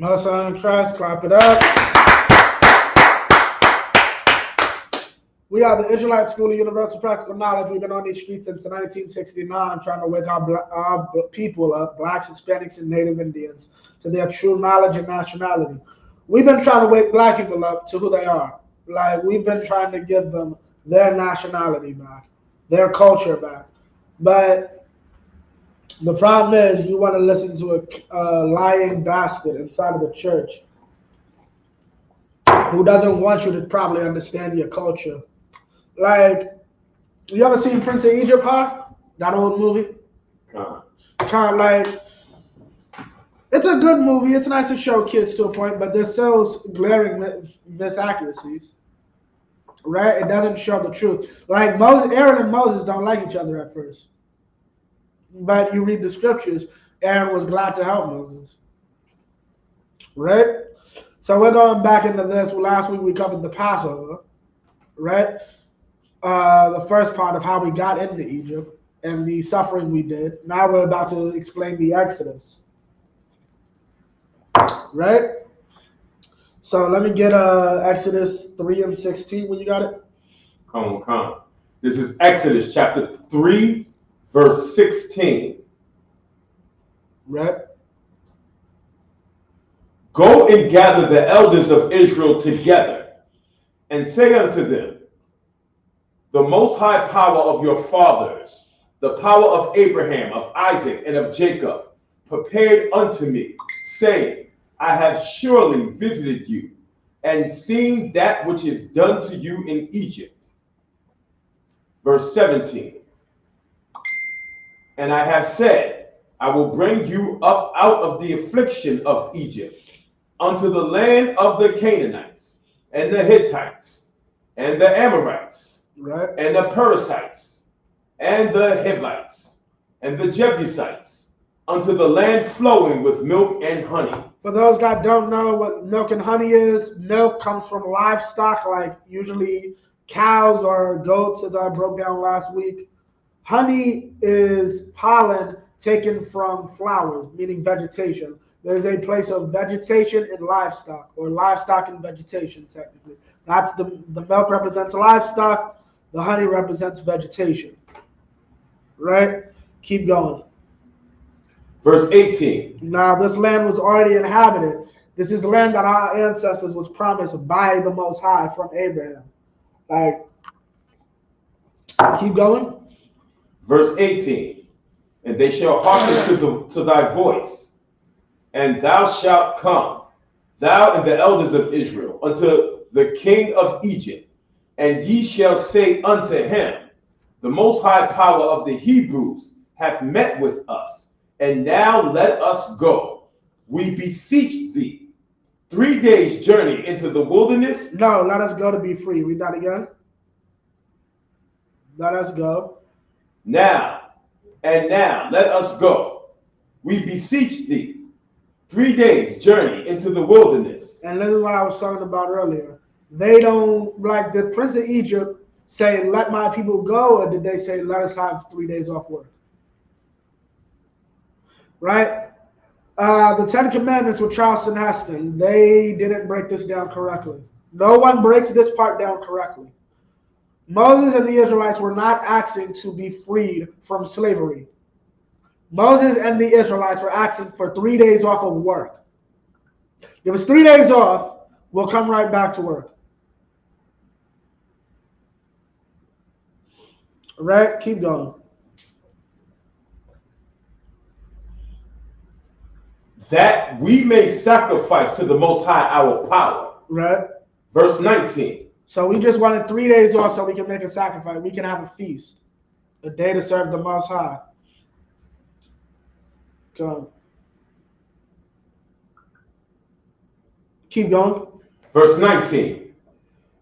Mother Son Christ, clap it up. We are the Israelite School of Universal Practical Knowledge. We've been on these streets since 1969 trying to wake our people up, blacks, Hispanics, and Native Indians, to their true knowledge and nationality. We've been trying to wake black people up to who they are. Like, we've been trying to give them their nationality back, their culture back. But the problem is you want to listen to a lying bastard inside of the church who doesn't want you to probably understand your culture. Like, you ever seen Prince of Egypt, huh? That old movie? Kind of like, it's a good movie. It's nice to show kids to a point, but there's still glaring misaccuracies, right? It doesn't show the truth. Like, Aaron and Moses don't like each other at first. But you read the scriptures, Aaron was glad to help Moses, right? So we're going back into this. Last week we covered the Passover, right? The first part of how we got into Egypt and the suffering we did. Now we're about to explain the Exodus, right? So let me get Exodus 3:16 when you got it. Come. This is Exodus chapter 3, verse 16. Right. Go and gather the elders of Israel together, and say unto them, the most high power of your fathers, the power of Abraham, of Isaac, and of Jacob, prepared unto me, saying, I have surely visited you, and seen that which is done to you in Egypt. Verse 17. And I have said, I will bring you up out of the affliction of Egypt, unto the land of the Canaanites, and the Hittites, and the Amorites, right, and the Perizzites, and the Hivites, and the Jebusites, unto the land flowing with milk and honey. For those that don't know what milk and honey is, milk comes from livestock, like usually cows or goats, as I broke down last week. Honey is pollen taken from flowers, meaning vegetation. There's a place of vegetation in livestock, or livestock and vegetation, technically. That's the milk represents livestock, the honey represents vegetation. Right? Keep going. Verse 18. Now, this land was already inhabited. This is land that our ancestors was promised by the Most High from Abraham. Like, keep going. Verse 18. And they shall hearken to thy voice, and thou shalt come, thou and the elders of Israel, unto the king of Egypt, and ye shall say unto him, the most high power of the Hebrews hath met with us, and now let us go. We beseech thee, 3 days' journey into the wilderness. No, let us go to be free. Read that again. Let us go. Now let us go. We beseech thee, 3 days' journey into the wilderness. And this is what I was talking about earlier. They don't, like, the Prince of Egypt say, let my people go, or did they say, let us have 3 days off work? Right? The 10 Commandments with Charleston Heston, they didn't break this down correctly. No one breaks this part down correctly. Moses and the Israelites were not asking to be freed from slavery. Moses and the Israelites were asking for 3 days off of work. Give us 3 days off, we'll come right back to work. Right? Keep going. That we may sacrifice to the Most High our power. Right? Verse 19. So we just wanted 3 days off so we can make a sacrifice. We can have a feast, a day to serve the Most High. Come. Keep going. Verse 19.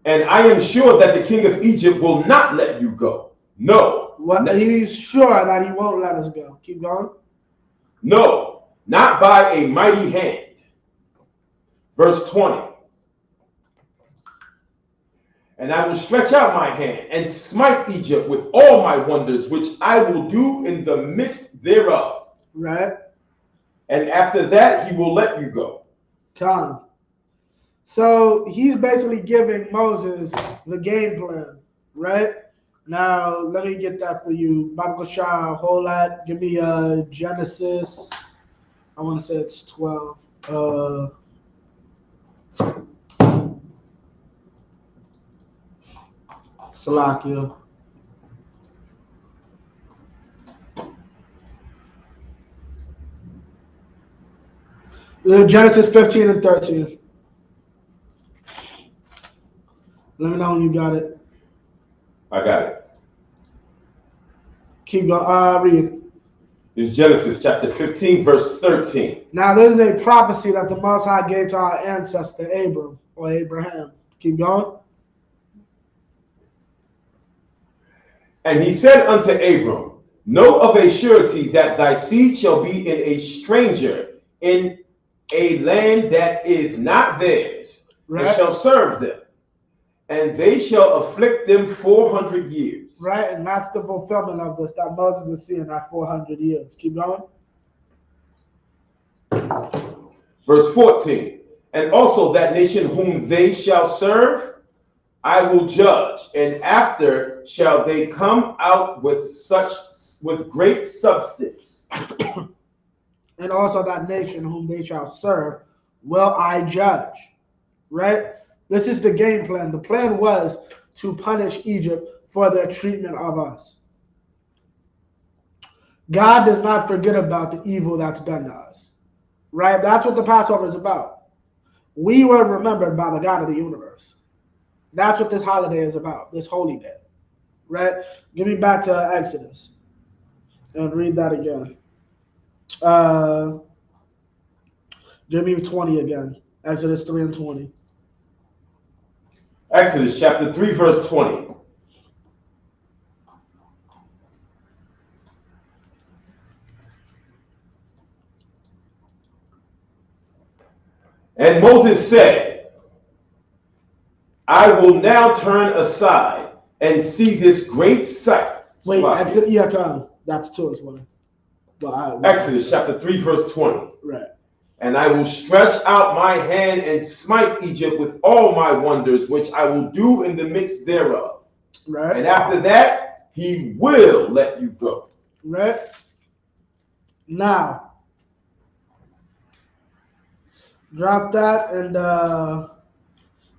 And I am sure that the king of Egypt will not let you go. No. What? He's sure that he won't let us go. Keep going. No, not by a mighty hand. Verse 20. And I will stretch out my hand and smite Egypt with all my wonders, which I will do in the midst thereof. Right. And after that, he will let you go. Con. So he's basically giving Moses the game plan, right? Now let me get that for you. Bible Shah, a whole lot. Give me Genesis. I want to say it's 12. Salakia. Genesis 15 and 13. Let me know when you got it. I got it. Keep going. Read. It's Genesis chapter 15, verse 13. Now, this is a prophecy that the Most High gave to our ancestor Abram or Abraham. Keep going. And he said unto Abram, know of a surety that thy seed shall be in a stranger in a land that is not theirs, right, and shall serve them, and they shall afflict them 400 years. Right, and that's the fulfillment of this that Moses is seeing that 400 years. Keep going. Verse 14. And also that nation whom they shall serve, I will judge, and after shall they come out with great substance. And also that nation whom they shall serve will I judge. Right? This is the game plan. The plan was to punish Egypt for their treatment of us. God does not forget about the evil that's done to us. Right? That's what the Passover is about. We were remembered by the God of the universe. That's what this holiday is about, this holy day. Right? Give me back to Exodus and read that again. Give me 20 again. Exodus 3 and 20. Exodus chapter 3, verse 20. And Moses said, I will now turn aside and see this great sight. Wait, Exodus, yeah, that's 2 as well. Exodus chapter 3, verse 20. Right. And I will stretch out my hand and smite Egypt with all my wonders, which I will do in the midst thereof. Right. And after that, he will let you go. Right. Now, drop that and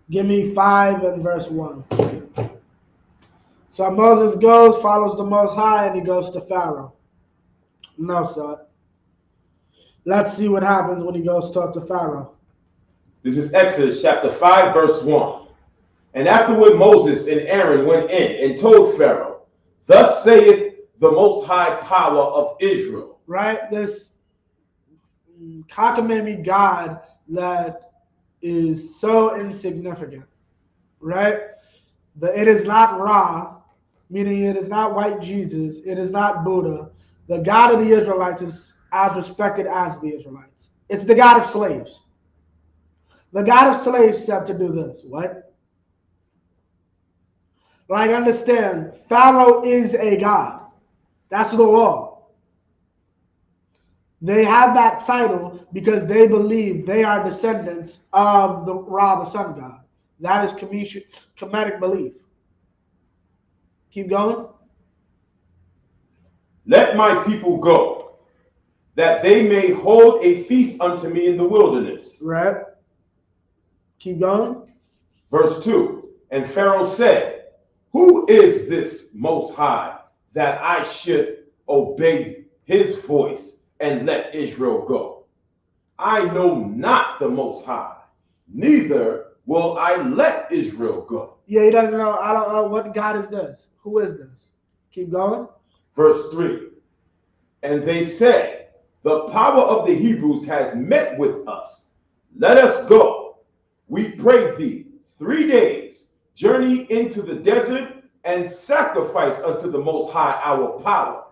give me 5 and verse 1. So Moses goes, follows the Most High, and he goes to Pharaoh. No, sir. Let's see what happens when he goes to talk to Pharaoh. This is Exodus chapter 5, verse 1. And afterward Moses and Aaron went in and told Pharaoh, thus saith the Most High power of Israel. Right? This cockamamie God that is so insignificant. Right? It is not Ra, meaning it is not white Jesus. It is not Buddha. The God of the Israelites is as respected as the Israelites. It's the God of slaves. The God of slaves said to do this. What? Like, understand, Pharaoh is a God. That's the law. They have that title because they believe they are descendants of the Ra, the sun god. That is Kemetic belief. Keep going. Let my people go, that they may hold a feast unto me in the wilderness. Right. Keep going. Verse 2. And Pharaoh said, who is this Most High that I should obey his voice and let Israel go? I know not the Most High, neither will I let Israel go. Yeah, he doesn't know. I don't know. What God is this? Who is this? Keep going. Verse 3. And they said, the power of the Hebrews has met with us. Let us go. We pray thee 3 days, journey into the desert and sacrifice unto the Most High our power,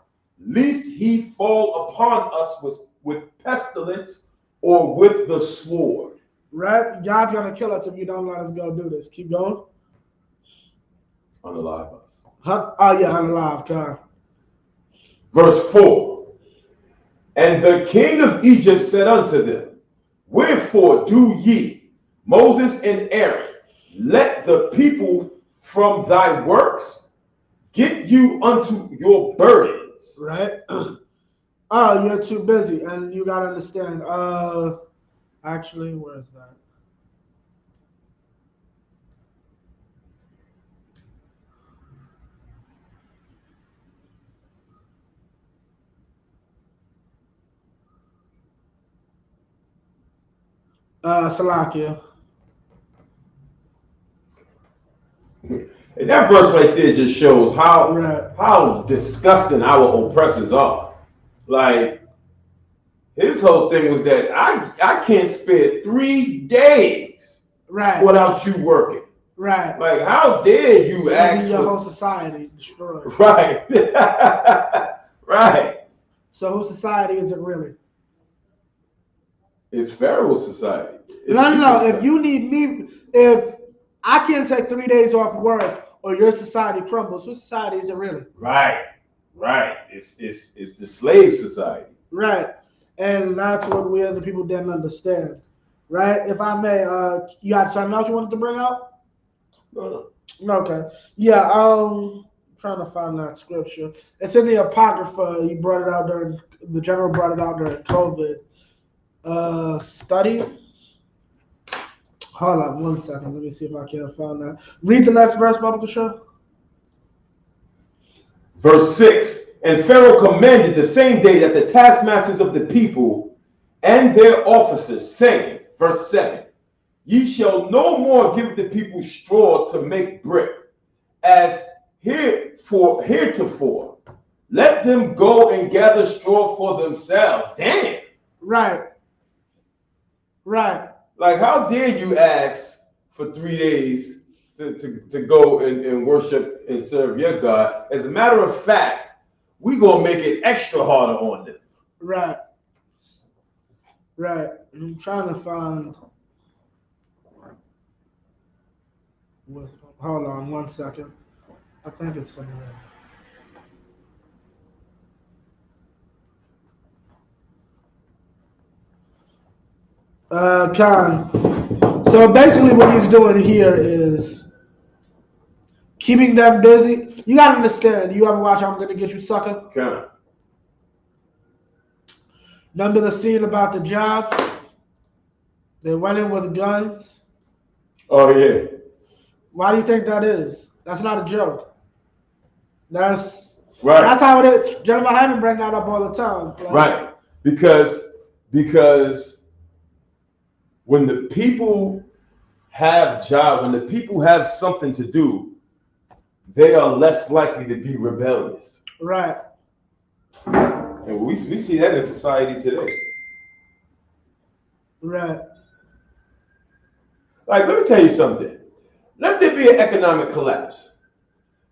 lest he fall upon us with pestilence or with the sword. Right? God's going to kill us if you don't let us go do this. Keep going. Unalive us. Huh? Oh, yeah, unalive, God. Verse 4. And the king of Egypt said unto them, Wherefore do ye, Moses and Aaron, let the people from thy works get you unto your burdens. Right? Oh, you're too busy, and you gotta understand. Actually, where is that? Salakia. And that verse right there just shows how Right. how disgusting our oppressors are. Like his whole thing was that I can't spare 3 days Right. without you working. Right. Like how dare you ask your for whole society destroyed. right. Right. So whose society is it really? It's Pharaoh's society. It's No. If you need me, if I can't take 3 days off work or your society crumbles, whose society is it really? Right. Right. It's the slave society. Right. And that's what we as the people didn't understand. Right? If I may, you had something else you wanted to bring out? No. Okay. Yeah, trying to find that scripture. It's in the Apocrypha. He brought it out the general brought it out during COVID. Study. Hold on 1 second. Let me see if I can find that. Read the next verse, Bible Show. Verse 6, and Pharaoh commanded the same day that the taskmasters of the people and their officers, saying, verse 7, ye shall no more give the people straw to make brick, as heretofore. Let them go and gather straw for themselves. Damn. Right. Right. Like, how dare you ask for 3 days to go and worship and serve your God? As a matter of fact, we're going to make it extra harder on them. Right. Right. I'm trying to find. Hold on 1 second. I think it's somewhere. Khan. So basically what he's doing here is keeping them busy. You gotta understand, you ever watch I'm Gonna Get You Sucker? Khan. Remember the scene about the job? They went in with guns. Oh, yeah. Why do you think that is? That's not a joke. That's right. That's how it is. Gentlemen, I haven't bring that up all the time. Like, right. Because when the people have jobs, when the people have something to do, they are less likely to be rebellious. Right. And we see that in society today. Right. Like, let me tell you something. Let there be an economic collapse.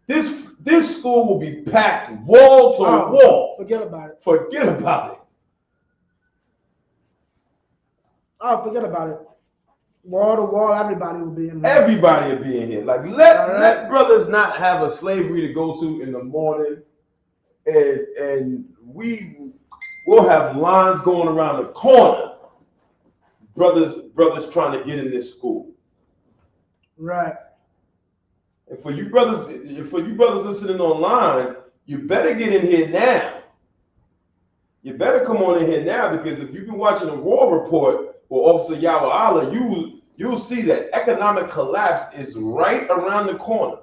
This school will be packed wall to wall. Forget about it. Forget about it. Oh, forget about it. Wall to wall, everybody will be in here. Everybody will be in here. Like, let brothers not have a slavery to go to in the morning, and we'll have lines going around the corner. Brothers trying to get in this school. Right. And for you brothers listening online, you better get in here now. You better come on in here now, because if you've been watching the War Report or Officer Yahweh Allah, you'll see that economic collapse is right around the corner.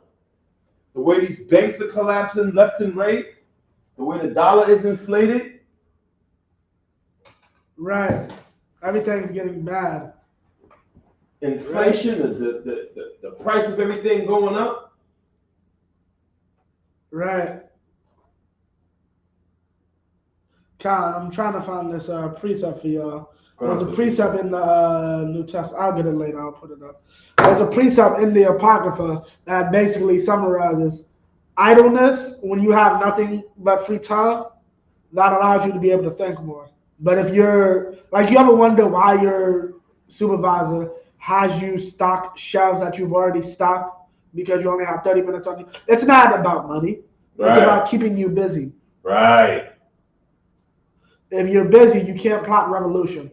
The way these banks are collapsing left and right, the way the dollar is inflated. Right. Everything's getting bad. Inflation, the price of everything going up. Right. Kyle, I'm trying to find this precept for y'all. There's a precept in the New Testament. I'll get it later. I'll put it up. There's a precept in the Apocrypha that basically summarizes idleness. When you have nothing but free time, that allows you to be able to think more. But if you're like, you ever wonder why your supervisor has you stock shelves that you've already stocked because you only have 30 minutes on you? It's not about money. Right. It's about keeping you busy. Right. If you're busy, you can't plot revolution.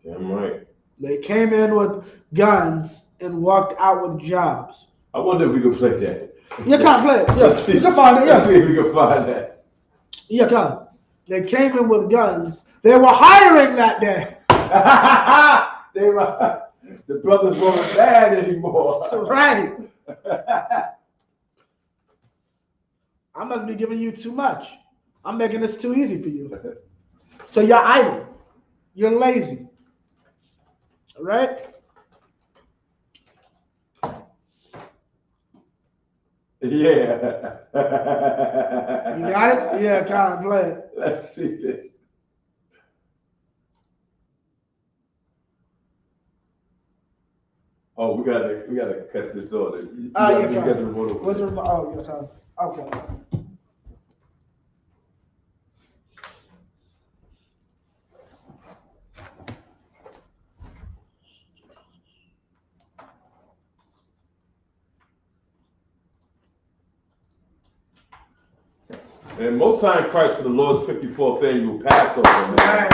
Damn right. They came in with guns and walked out with jobs. I wonder if we could play that. You can't play it. Yeah, Let's see. you can find it. Yeah. Let's see if we can find that. You can. They came in with guns. They were hiring that day. They were. The brothers weren't bad anymore. Right. I must be giving you too much. I'm making this too easy for you. So you're idle. You're lazy. Right? Yeah. You got it? Yeah, kind of play it. Let's see this. Oh, we gotta cut this on. Oh, You yeah, got the remote over what's the there. remote? Oh, yeah, time. Okay. And Most High in Christ for the Lord's 54th annual Passover, man.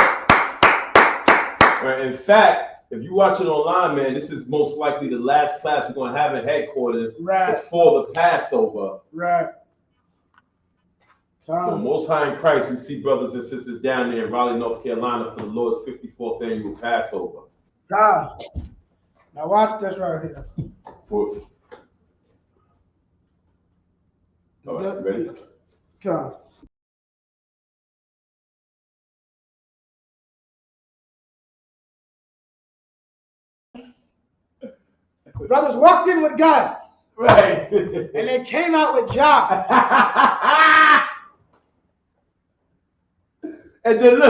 Right. In fact, if you watch it online, man, this is most likely the last class we're going to have at headquarters before the Passover. Right. So Most High in Christ, we see brothers and sisters down there in Raleigh, North Carolina for the Lord's 54th annual Passover. God. Now watch this right here. All right, ready? God. Brothers walked in with guns. Right. And they came out with jobs. And then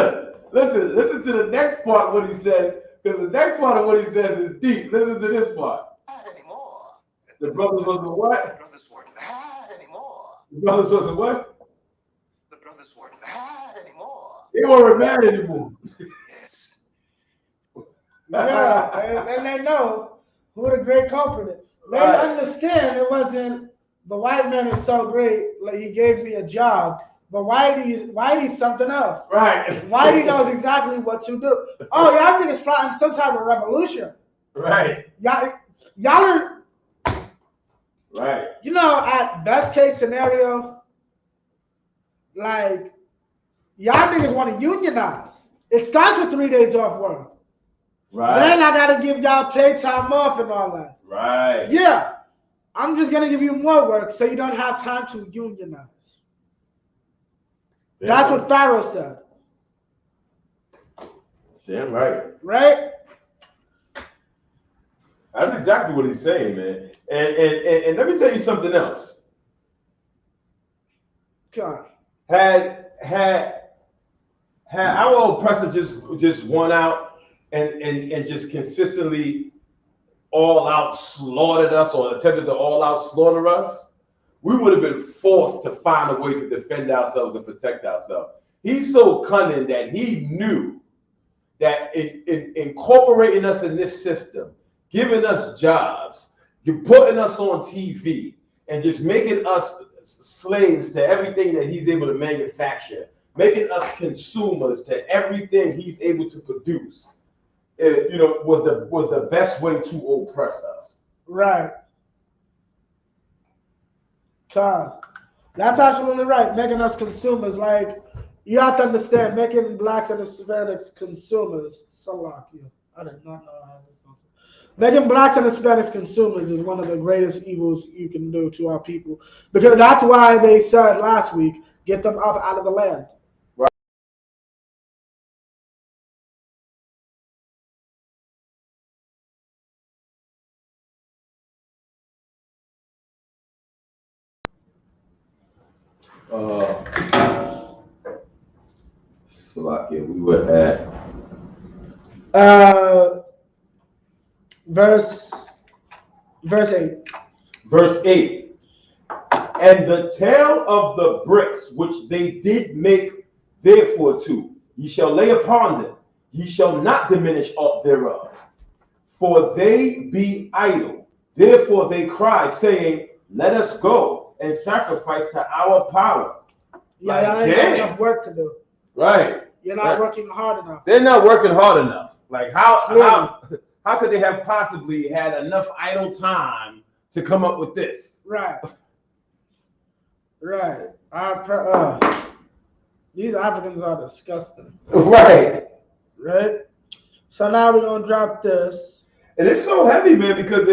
listen to the next part of what he says, because the next part of what he says is deep. Listen to this part. Not anymore. The brothers wasn't what? The brothers weren't mad anymore. The brothers wasn't what? The brothers weren't mad anymore. They weren't mad anymore. Yes. Yeah, and they know who the great culprit is. They understand it wasn't the white man is so great, like he gave me a job. But Whitey's something else. Right. Whitey knows exactly what to do. Oh, y'all niggas plotting some type of revolution. Right. Y'all are, Right. you know, at best case scenario, like, y'all niggas want to unionize. It starts with 3 days off work. Right. Then I got to give y'all paid time off and all that. Right. Yeah. I'm just going to give you more work so you don't have time to unionize. That's what Pharaoh said. Damn right. Right? That's exactly what he's saying, man. And let me tell you something else. God. Had our oppressor just won out and just consistently all out slaughtered us or attempted to all out slaughter us, we would have been forced to find a way to defend ourselves and protect ourselves. He's so cunning that he knew that in incorporating us in this system, giving us jobs, putting us on TV, and just making us slaves to everything that he's able to manufacture, making us consumers to everything he's able to produce, was the best way to oppress us. Right. God. That's absolutely right. Making us consumers. Like, you have to understand, making blacks and Hispanics consumers. Salakia. I did not know how this was. Making blacks and Hispanics consumers is one of the greatest evils you can do to our people. Because that's why they said last week, get them up out of the land. Right. Salakia, we were at Verse 8. verse 8. And the tale of the bricks which they did make therefore to, ye shall lay upon them, ye shall not diminish aught thereof. For they be idle. Therefore they cry, saying, let us go and sacrifice to our power. Yeah, y'all ain't got enough work to do. Right. You're not working hard enough. They're not working hard enough. Like how could they have possibly had enough idle time to come up with this? Right. Right. These Africans are disgusting. Right. Right. So now we're gonna drop this. And it's so heavy, man, because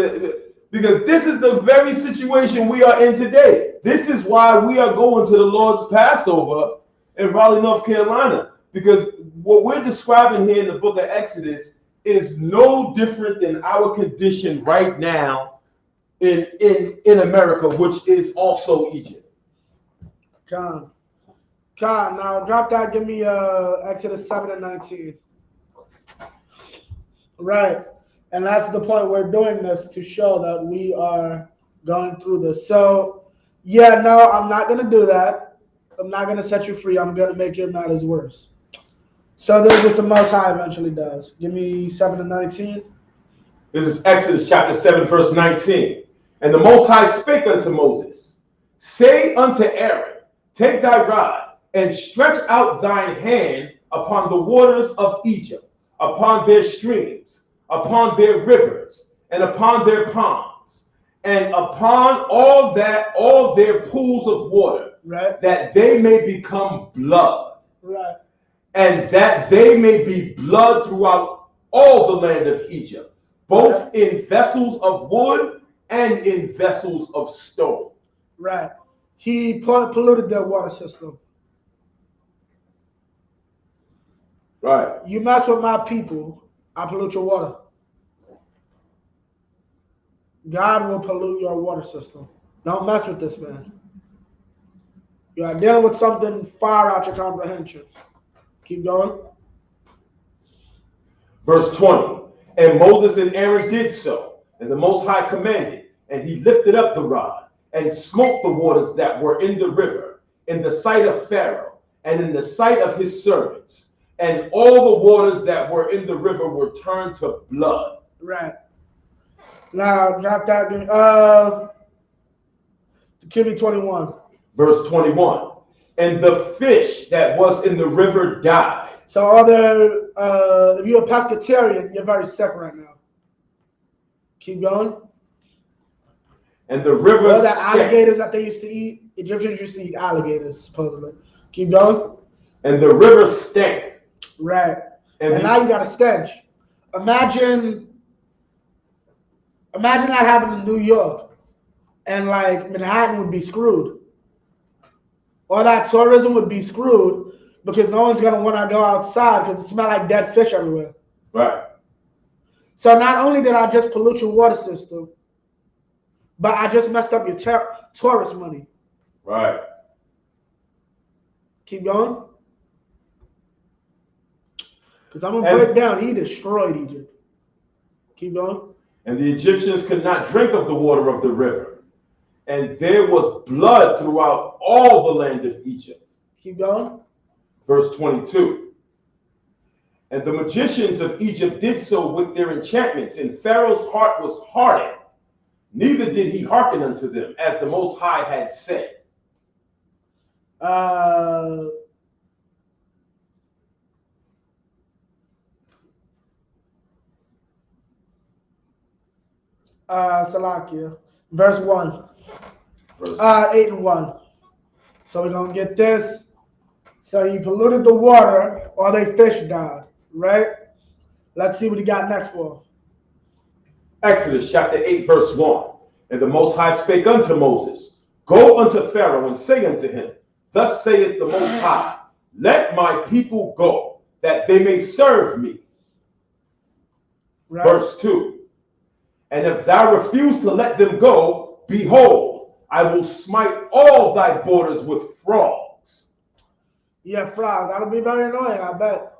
this is the very situation we are in today. This is why we are going to the Lord's Passover in Raleigh, North Carolina, because what we're describing here in the book of Exodus is no different than our condition right now in America, which is also Egypt. Con, now drop that. Give me Exodus 7 and 19. Right. And that's the point we're doing this to show that we are going through this. So, yeah, no, I'm not going to do that. I'm not going to set you free. I'm going to make your matters worse. So this is what the Most High eventually does. Give me 7 and 19. This is Exodus chapter 7, verse 19. And the Most High spake unto Moses, say unto Aaron, take thy rod, and stretch out thine hand upon the waters of Egypt, upon their streams, upon their rivers, and upon their ponds, and upon all their pools of water, right, that they may become blood, right, and that they may be blood throughout all the land of Egypt, both in vessels of wood and in vessels of stone. Right. He polluted their water system. Right. You mess with my people, I pollute your water. God will pollute your water system. Don't mess with this, man. You are dealing with something far out your comprehension. Keep going. Verse 20. And Moses and Aaron did so, and the Most High commanded, and he lifted up the rod, and smote the waters that were in the river, in the sight of Pharaoh, and in the sight of his servants. And all the waters that were in the river were turned to blood. Right. Now, drop that. Give me 21. Verse 21. And the fish that was in the river died. So, if you're a pescatarian, you're very sick right now. Keep going. And the river All the alligators that they used to eat, Egyptians used to eat alligators, supposedly. Keep going. And the river stank. Right. And now you got a stench. Imagine that happened in New York. And like Manhattan would be screwed. All that tourism would be screwed because no one's gonna want to go outside because it smells like dead fish everywhere. Right. So not only did I just pollute your water system, but I just messed up your tourist money. Right. Keep going. Because I'm going to break down. He destroyed Egypt. Keep going. And the Egyptians could not drink of the water of the river. And there was blood throughout all the land of Egypt. Keep going. Verse 22. And the magicians of Egypt did so with their enchantments, and Pharaoh's heart was hardened. Neither did he hearken unto them, as the Most High had said. Salakia. Verse 1. 8 and 1. So we're going to get this. So he polluted the water, or they fish died. Right? Let's see what he got next for. Exodus chapter 8, verse 1. And the Most High spake unto Moses, go unto Pharaoh and say unto him, thus saith the Most High, let my people go, that they may serve me. Right. Verse 2. And if thou refuse to let them go, behold, I will smite all thy borders with frogs. Yeah, frogs. That'll be very annoying, I bet.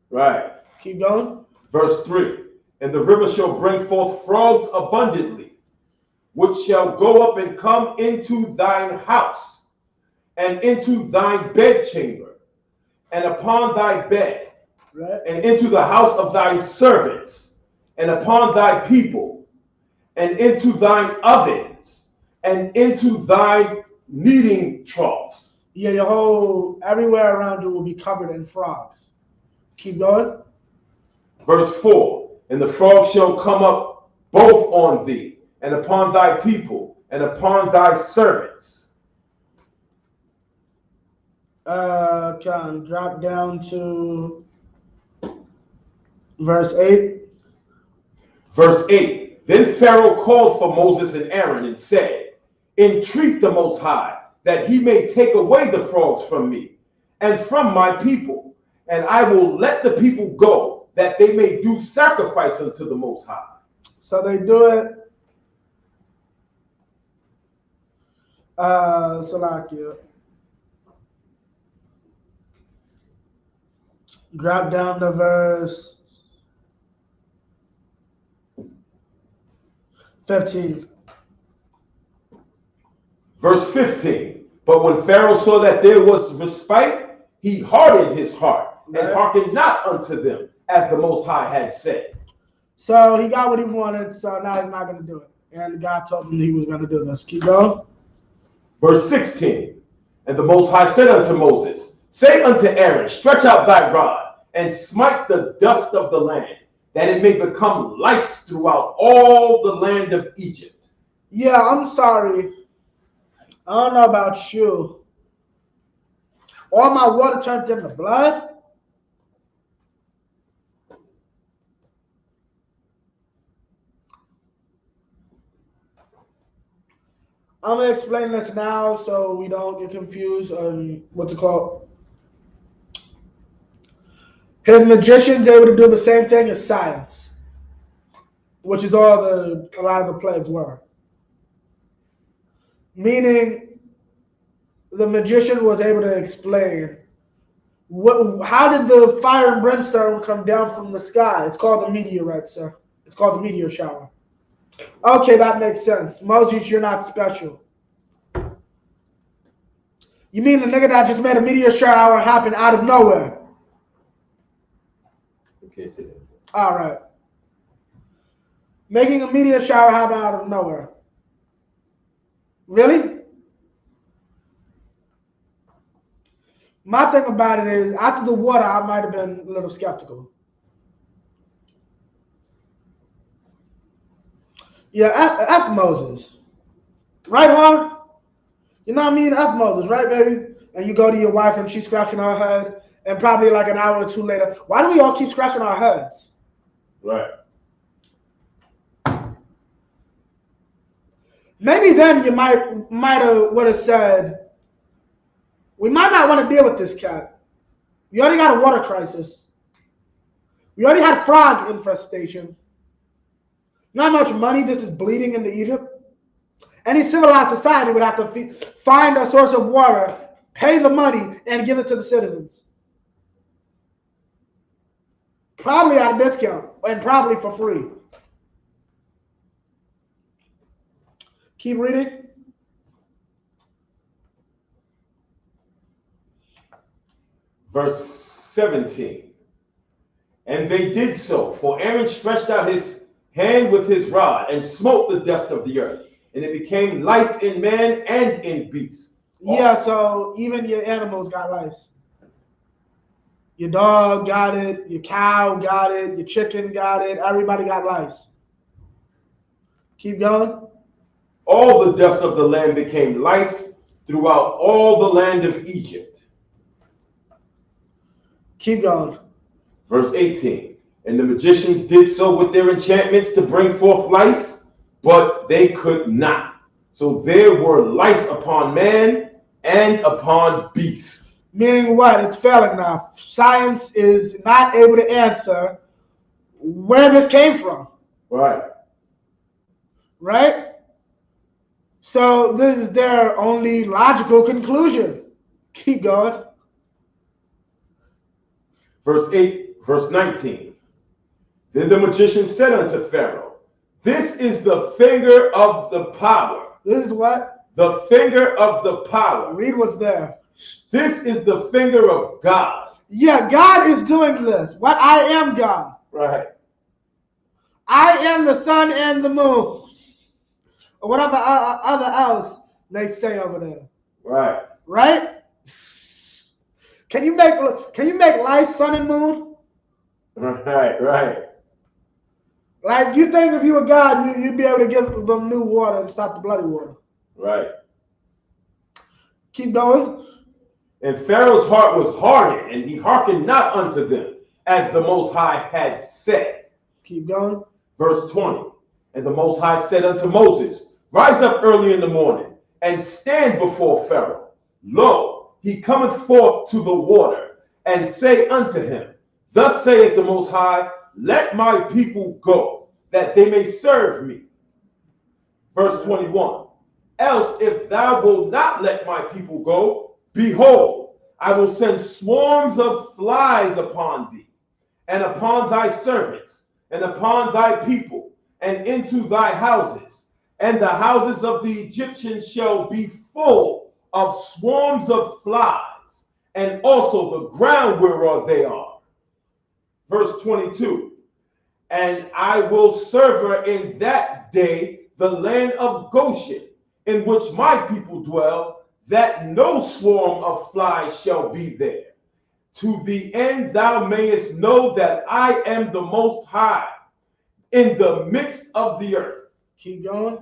Right. Keep going. Verse 3. And the river shall bring forth frogs abundantly, which shall go up and come into thine house, and into thine bedchamber, and upon thy bed, right, and into the house of thy servants, and upon thy people, and into thine ovens, and into thy kneading troughs. Yeah, everywhere around you will be covered in frogs. Keep going. Verse 4. And the frog shall come up both on thee, and upon thy people, and upon thy servants. Drop down to verse 8. Verse 8. Then Pharaoh called for Moses and Aaron and said, entreat the Most High, that he may take away the frogs from me and from my people, and I will let the people go, that they may do sacrifice unto the Most High. So they do it. Salakia. Drop down to verse 15. Verse 15. But when Pharaoh saw that there was respite, he hardened his heart and hearkened not unto them, as the Most High had said. So he got what he wanted, so now he's not going to do it. And God told him he was going to do this. Keep going. Verse 16. And the Most High said unto Moses, say unto Aaron, stretch out thy rod, and smite the dust of the land, that it may become lice throughout all the land of Egypt. Yeah, I'm sorry. I don't know about you. All my water turned into blood? I'm going to explain this now so we don't get confused on what's it called. His magician's able to do the same thing as science, which is all a lot of the plagues were. Meaning, the magician was able to explain how did the fire and brimstone come down from the sky? It's called the meteorite, sir. It's called the meteor shower. Okay, that makes sense. Moses, you're not special. You mean the nigga that just made a meteor shower happen out of nowhere? Okay, see that. All right. Making a meteor shower happen out of nowhere. Really? My thing about it is, after the water, I might have been a little skeptical. Yeah, F Moses. Right, Har? You know what I mean? F Moses, right, baby? And you go to your wife and she's scratching her head, and probably like an hour or two later, why do we all keep scratching our heads? Right. Maybe then you would have said, we might not want to deal with this cat. We already got a water crisis. We already had frog infestation. You know how much money this is bleeding into Egypt? Any civilized society would have to find a source of water, pay the money, and give it to the citizens. Probably at a discount, and probably for free. Keep reading. Verse 17. And they did so, for Aaron stretched out his hand with his rod and smote the dust of the earth, and it became lice in man and in beast. Yeah, so even your animals got lice. Your dog got it, your cow got it, your chicken got it, everybody got lice. Keep going. All the dust of the land became lice throughout all the land of Egypt. Keep going. Verse 18. And the magicians did so with their enchantments to bring forth lice, but they could not. So there were lice upon man and upon beast. Meaning what? It's failing now. Science is not able to answer where this came from. Right. Right? So this is their only logical conclusion. Keep going. Verse 19. Then the magician said unto Pharaoh, this is the finger of the power. This is what? The finger of the power. Read what's there. This is the finger of God. Yeah, God is doing this. What? I am God. Right. I am the sun and the moon. Or whatever other else they say over there. Right. Right? Can you make life sun and moon? Right. Like, you think if you were God, you'd be able to give them new water and stop the bloody water. Right. Keep going. And Pharaoh's heart was hardened, and he hearkened not unto them, as the Most High had said. Keep going. Verse 20. And the Most High said unto Moses, Rise up early in the morning, and stand before Pharaoh. Lo, he cometh forth to the water, and say unto him, Thus saith the Most High, Let my people go, that they may serve me. Verse 21. Else, if thou wilt not let my people go, behold, I will send swarms of flies upon thee, and upon thy servants, and upon thy people, and into thy houses. And the houses of the Egyptians shall be full of swarms of flies, and also the ground whereof they are. Verse 22. And I will sever in that day the land of Goshen, in which my people dwell, that no swarm of flies shall be there, to the end thou mayest know that I am the Most High in the midst of the earth. Keep going.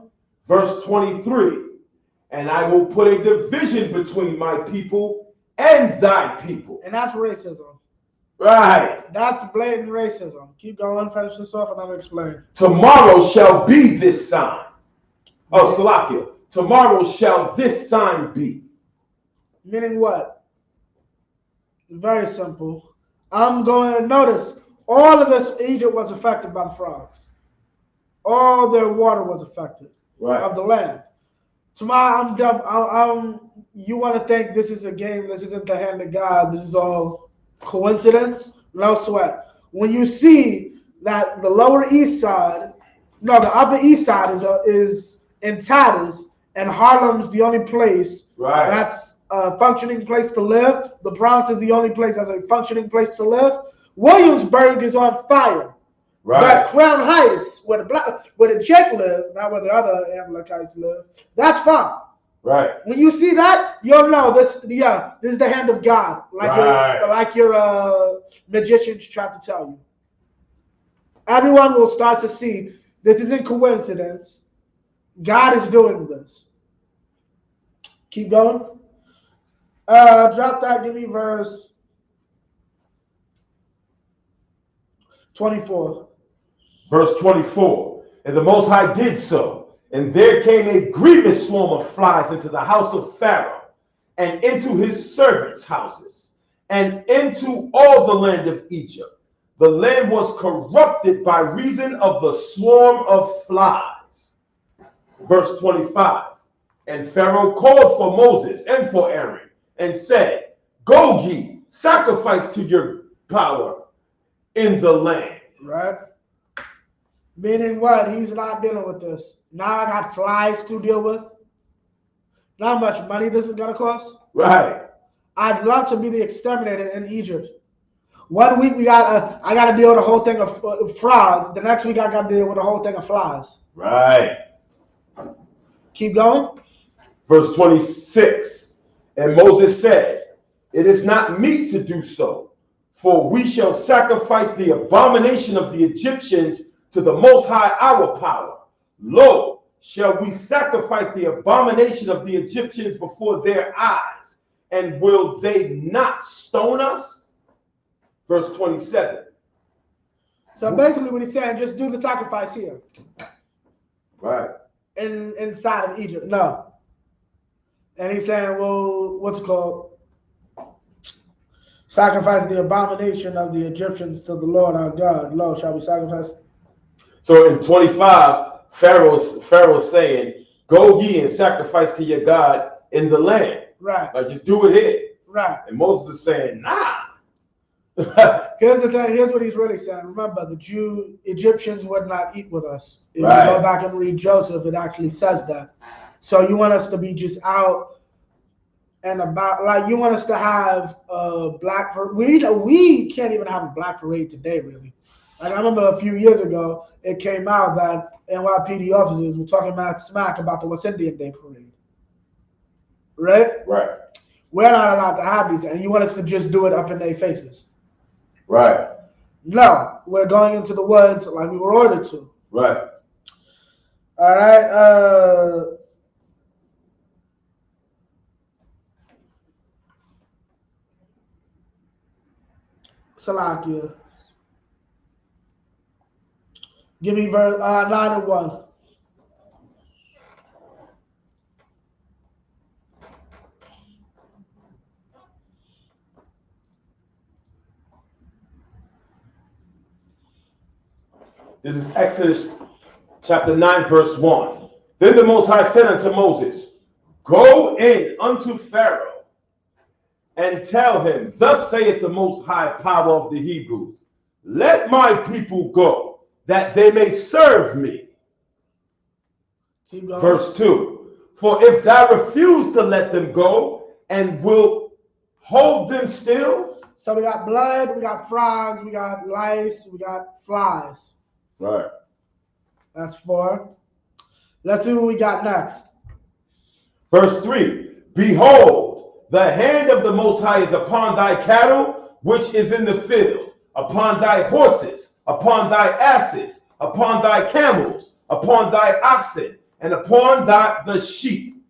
Verse 23. And I will put a division between my people and thy people. And that's racism. Right. That's blatant racism. Keep going. Finish this off and I'll explain. Tomorrow shall be this sign. Oh, Salakia. Tomorrow shall this sign be. Meaning what? Very simple. I'm going to notice all of this, Egypt was affected by the frogs. All their water was affected of the land. Tomorrow, I'm dumb. You want to think this is a game, this isn't the hand of God, this is all coincidence? No sweat. When you see that the lower east side, no, the upper east side is in tatters, and Harlem's the only place that's a functioning place to live. The Bronx is the only place that's a functioning place to live. Williamsburg is on fire. But Crown Heights, where the Czech live, not where the other Amalekites live, that's fine. Right. When you see that, you'll know this is the hand of God, like your magicians try to tell you. Everyone will start to see this isn't coincidence. God is doing this. Keep going. Drop that. Give me verse 24. Verse 24. And the Most High did so, and there came a grievous swarm of flies into the house of Pharaoh, and into his servants' houses, and into all the land of Egypt. The land was corrupted by reason of the swarm of flies. Verse 25. And Pharaoh called for Moses and for Aaron, and said, Go ye, sacrifice to your power in the land. Right? Meaning what? He's not dealing with this. Now I got flies to deal with. Not much money this is gonna cost. Right. I'd love to be the exterminator in Egypt. 1 week I got to deal with a whole thing of frogs. The next week I got to deal with a whole thing of flies. Right. Keep going. Verse 26. And Moses said, It is not meet to do so, for we shall sacrifice the abomination of the Egyptians to the Most High our power. Lo, shall we sacrifice the abomination of the Egyptians before their eyes, and will they not stone us? Verse 27. So basically what he's saying, just do the sacrifice here. Right. Inside of Egypt. No. And he's saying, well, what's it called? Sacrifice the abomination of the Egyptians to the Lord our God. Lo, shall we sacrifice? So in 25, Pharaoh's saying, Go ye and sacrifice to your God in the land. Right. Like, just do it here. Right. And Moses is saying, nah. Here's the thing. Here's what he's really saying. Remember, the Egyptians would not eat with us. If you go back and read Joseph, it actually says that. So you want us to be just out and about, like you want us to have a black parade. We can't even have a black parade today, really. Like I remember a few years ago, it came out that NYPD officers were talking about smack about the West Indian Day parade. Right? Right. We're not allowed to have these, and you want us to just do it up in their faces. Right. No, we're going into the woods like we were ordered to. Right. All right. Salakia. Give me verse 9 and 1. This is Exodus chapter 9, verse 1. Then the Most High said unto Moses, Go in unto Pharaoh and tell him, Thus saith the Most High power of the Hebrews, Let my people go, that they may serve me. Keep going. Verse 2. For if thou refuse to let them go and will hold them still. So we got blood, we got frogs, we got lice, we got flies. Right. That's 4. Let's see what we got next. Verse 3. Behold, the hand of the Most High is upon thy cattle, which is in the field, upon thy horses, upon thy asses, upon thy camels, upon thy oxen, and upon the sheep.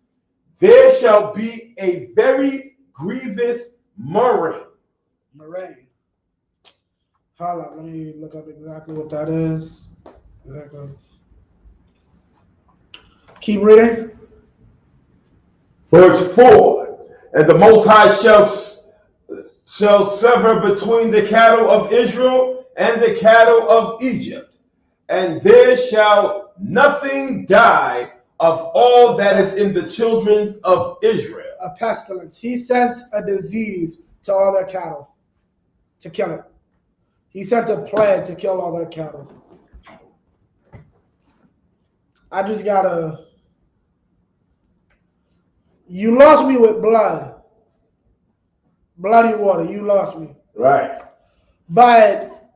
There shall be a very grievous murrain. Murrain. Hold up, let me look up exactly what that is. Exactly. Keep reading. Verse 4. And the Most High shall sever between the cattle of Israel and the cattle of Egypt, and there shall nothing die of all that is in the children of Israel. A pestilence. He sent a disease to all their cattle to kill it. He sent a plague to kill all their cattle. I just gotta. You lost me with blood. Bloody water. You lost me. Right. But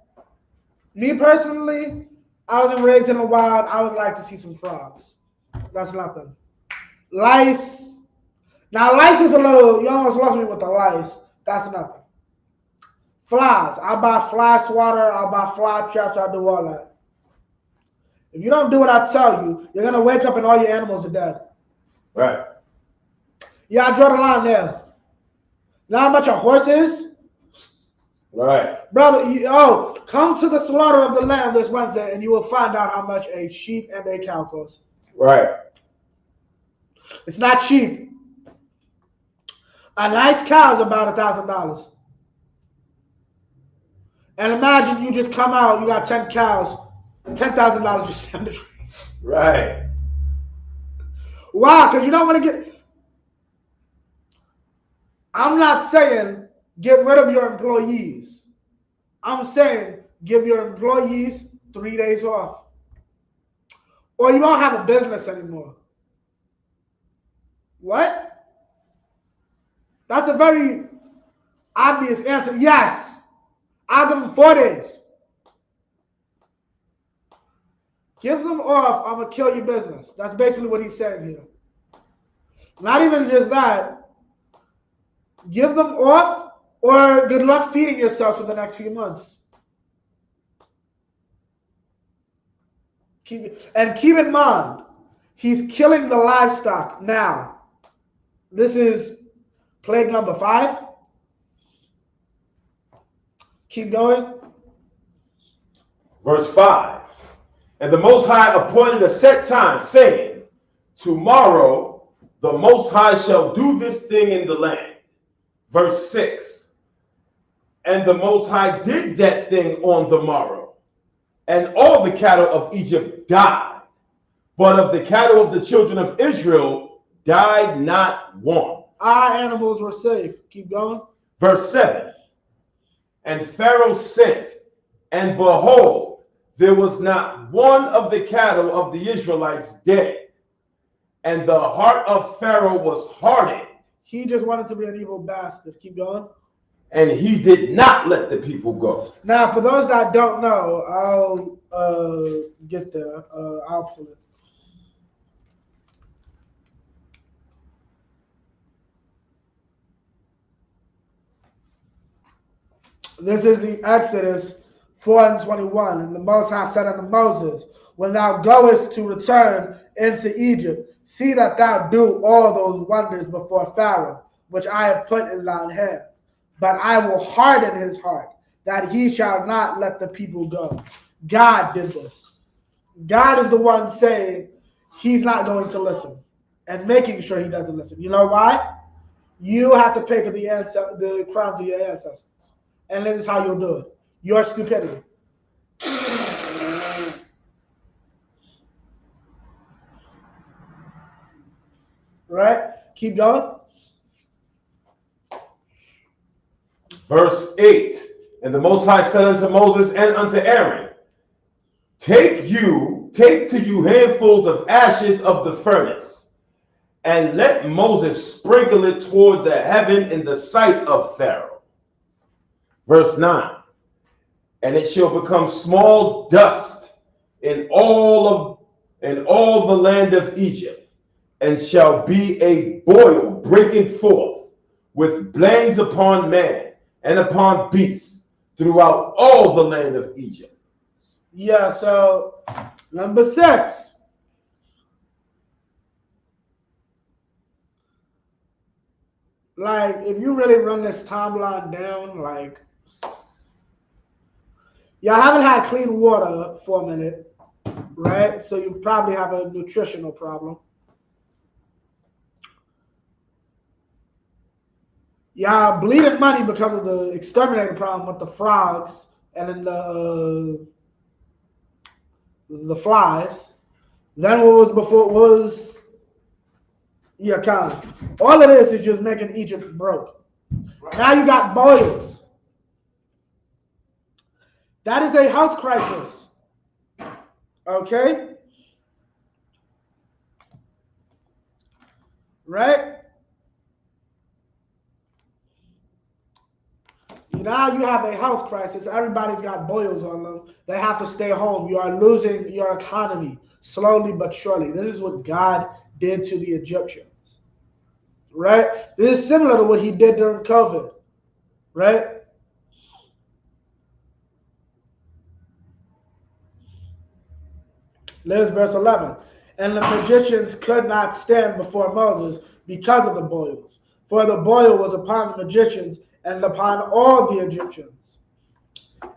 me personally, I wasn't raised in the wild. I would like to see some frogs. That's nothing. Lice. Now, lice is a little, you almost lost me with the lice. That's nothing. Flies. I'll buy fly swatter. I'll buy fly traps. I'll do all that. If you don't do what I tell you, you're going to wake up and all your animals are dead. Right. Yeah, I draw the line there. Know how much a horse is? Right. Brother, come to the slaughter of the lamb this Wednesday and you will find out how much a sheep and a cow cost. Right. It's not cheap. A nice cow is about $1,000. And imagine you just come out, you got 10 cows, $10,000 just down the street. Right. Why? Because you don't want to get. I'm not saying get rid of your employees. I'm saying give your employees 3 days off. Or you don't have a business anymore. What? That's a very obvious answer. Yes. I'll give them 4 days. Give them off, I'm going to kill your business. That's basically what he's saying here. Not even just that. Give them off or good luck feeding yourself for the next few months. Keep in mind, he's killing the livestock now. This is plague number 5. Keep going. Verse 5. And the Most High appointed a set time, saying, Tomorrow the Most High shall do this thing in the land. Verse 6. And the Most High did that thing on the morrow, and all the cattle of Egypt died, but of the cattle of the children of Israel died not one. Our animals were safe. Keep going. Verse 7. And Pharaoh sent, and behold, there was not one of the cattle of the Israelites dead. And the heart of Pharaoh was hardened. He just wanted to be an evil bastard. Keep going. And he did not let the people go. Now, for those that don't know, I'll get there. I'll pull it. This is the Exodus 4 and 21. And the Most High said unto Moses, when thou goest to return into Egypt, see that thou do all those wonders before Pharaoh, which I have put in thine hand. But I will harden his heart, that he shall not let the people go. God did this. God is the one saying he's not going to listen and making sure he doesn't listen. You know why? You have to pay for the crimes of your ancestors. And this is how you'll do it. Your stupidity. Right? Keep going. Verse 8. And the Most High said unto Moses and unto Aaron, take to you handfuls of ashes of the furnace, and let Moses sprinkle it toward the heaven in the sight of Pharaoh. Verse 9. And it shall become small dust in all the land of Egypt, and shall be a boil breaking forth with plagues upon man and upon beasts throughout all the land of Egypt. Yeah, so number 6. Like, if you really run this timeline down, like, y'all haven't had clean water for a minute, right? So you probably have a nutritional problem. Y'all bleeding money because of the exterminator problem with the frogs and then the flies. Then what was before was your kind. All of this is just making Egypt broke. Now you got boils. That is a health crisis. Okay? Right? Now you have a health crisis. Everybody's got boils on them. They have to stay home. You are losing your economy slowly but surely. This is what God did to the Egyptians. Right? This is similar to what he did during COVID. Right? There's verse 11. And the magicians could not stand before Moses because of the boils. For the boil was upon the magicians and upon all the Egyptians.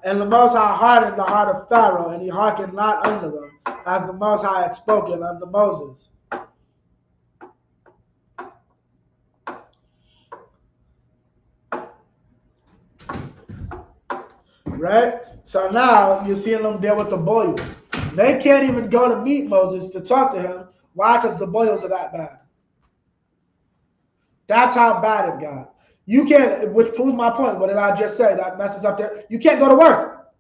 And the Most High hardened the heart of Pharaoh, and he hearkened not unto them, as the Most High had spoken unto Moses. Right? So now you're seeing them deal with the boils. They can't even go to meet Moses to talk to him. Why? Because the boils are that bad. That's how bad it got. You can't, which proves my point. What did I just say? That messes up there. You can't go to work.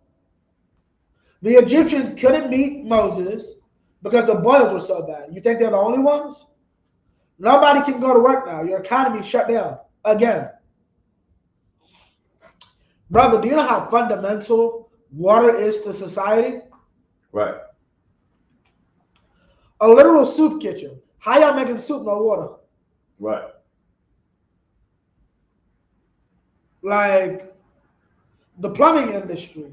The Egyptians couldn't meet Moses because the boils were so bad. You think they're the only ones? Nobody can go to work now. Your economy shut down again. Brother, do you know how fundamental water is to society? Right. A literal soup kitchen. How y'all making soup, no water? Right. Like the plumbing industry.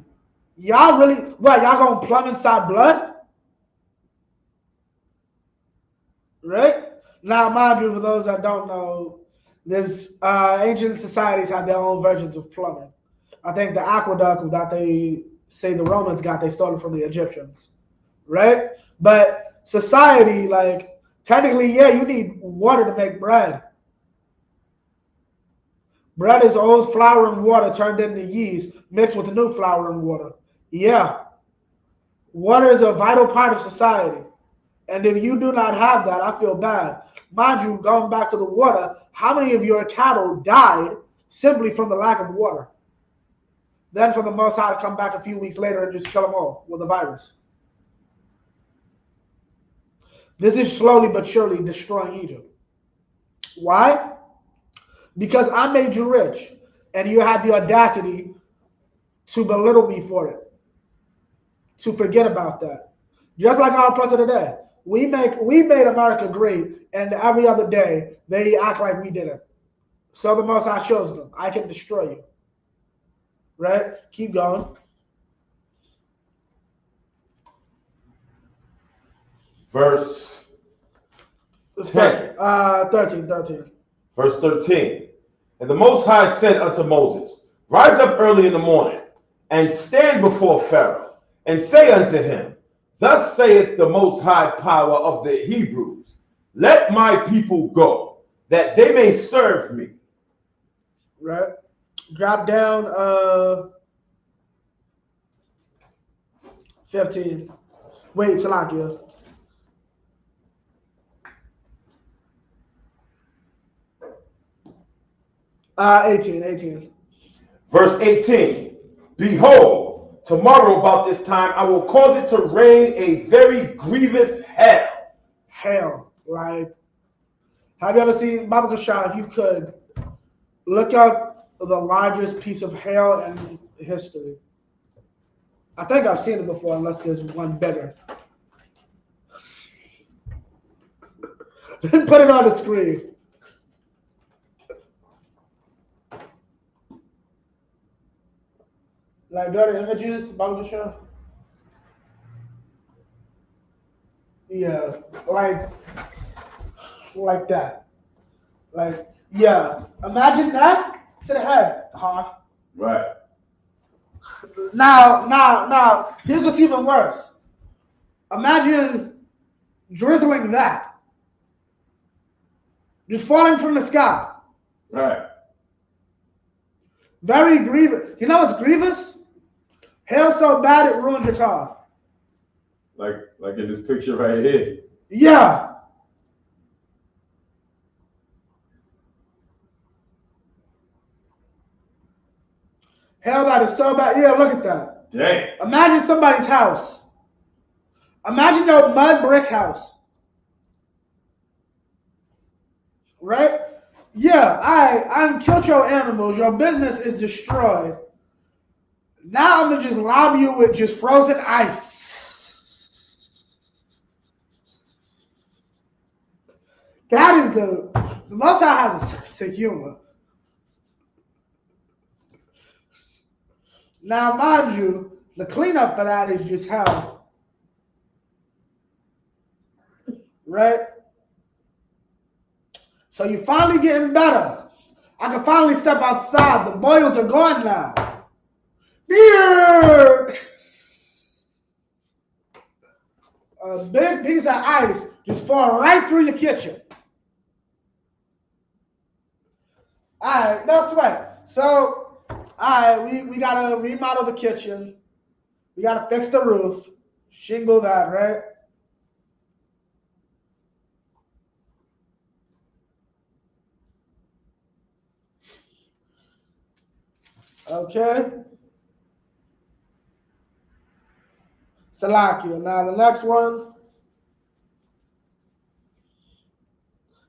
Y'all really, what, y'all gonna plumb inside blood? Right? Now, mind you, for those that don't know, there's ancient societies had their own versions of plumbing. I think the aqueduct that they say the Romans got, they stole it from the Egyptians. Right? But society, like, technically, yeah, you need water to make bread. Bread is old flour and water turned into yeast mixed with the new flour and water. Yeah. Water is a vital part of society. And if you do not have that, I feel bad. Mind you, going back to the water, how many of your cattle died simply from the lack of water? Then for the Most High to come back a few weeks later and just kill them all with a virus. This is slowly but surely destroying Egypt. Why? Because I made you rich, and you had the audacity to belittle me for it, to forget about that. Just like our president today. We made America great, and every other day they act like we didn't. So the Most High shows them, I can destroy you. Right? Keep going. verse 10. 13. Verse 13. And the Most High said unto Moses, Rise up early in the morning, and stand before Pharaoh, and say unto him, Thus saith the Most High power of the Hebrews, Let my people go, that they may serve me. Right. Drop down 15. Wait, Salakia. Uh, 18. Verse 18. Behold, tomorrow about this time I will cause it to rain a very grievous hail. Hail. Like, have you ever seen, Baba Kashah, if you could, look up the largest piece of hail in history. I think I've seen it before, unless there's one bigger. Then put it on the screen. Like, go to images, Baba Kashah. Yeah, like that. Like, yeah. Imagine that to the head, huh? Right. Now, here's what's even worse. Imagine drizzling that. Just falling from the sky. Right. Very grievous. You know what's grievous? Hail so bad it ruins your car. Like in this picture right here. Yeah. Hail that is so bad. Yeah, look at that. Dang. Imagine somebody's house. Imagine your mud brick house. Right? Yeah, I killed your animals. Your business is destroyed. Now I'm going to just lob you with just frozen ice. That is the Most High has a sense of humor. Now, mind you, the cleanup for that is just hell. Right? So you're finally getting better. I can finally step outside. The boils are gone now. Yeah! A big piece of ice just fall right through your kitchen. All right, no sweat. So, all right, we got to remodel the kitchen. We got to fix the roof. Shingle that, right? Okay. Salakia. Now the next one.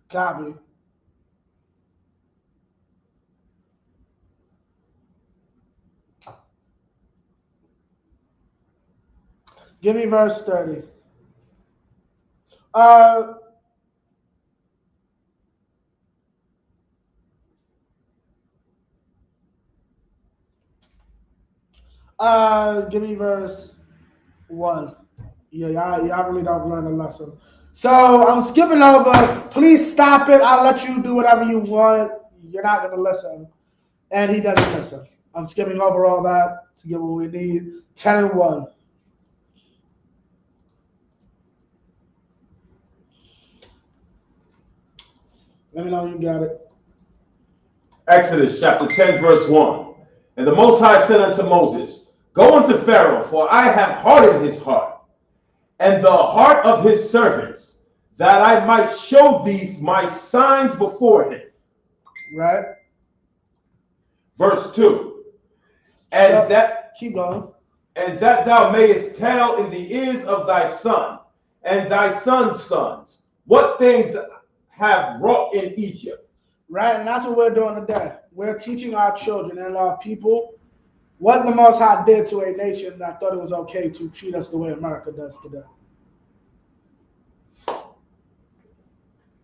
Copy. Give me verse 30. Give me verse 1. Yeah, y'all really don't learn a lesson. So I'm skipping over. Please stop it. I'll let you do whatever you want. You're not going to listen. And he doesn't listen. I'm skipping over all that to get what we need. 10 and 1. Let me know you got it. Exodus chapter 10, verse 1. And the Most High said unto Moses, Go unto Pharaoh, for I have hardened his heart, and the heart of his servants, that I might show these my signs before him. Right. Verse 2. And keep going. And that thou mayest tell in the ears of thy son, and thy son's sons, what things have wrought in Egypt. Right, and that's what we're doing today. We're teaching our children and our people what the Most High did to a nation that thought it was okay to treat us the way America does today.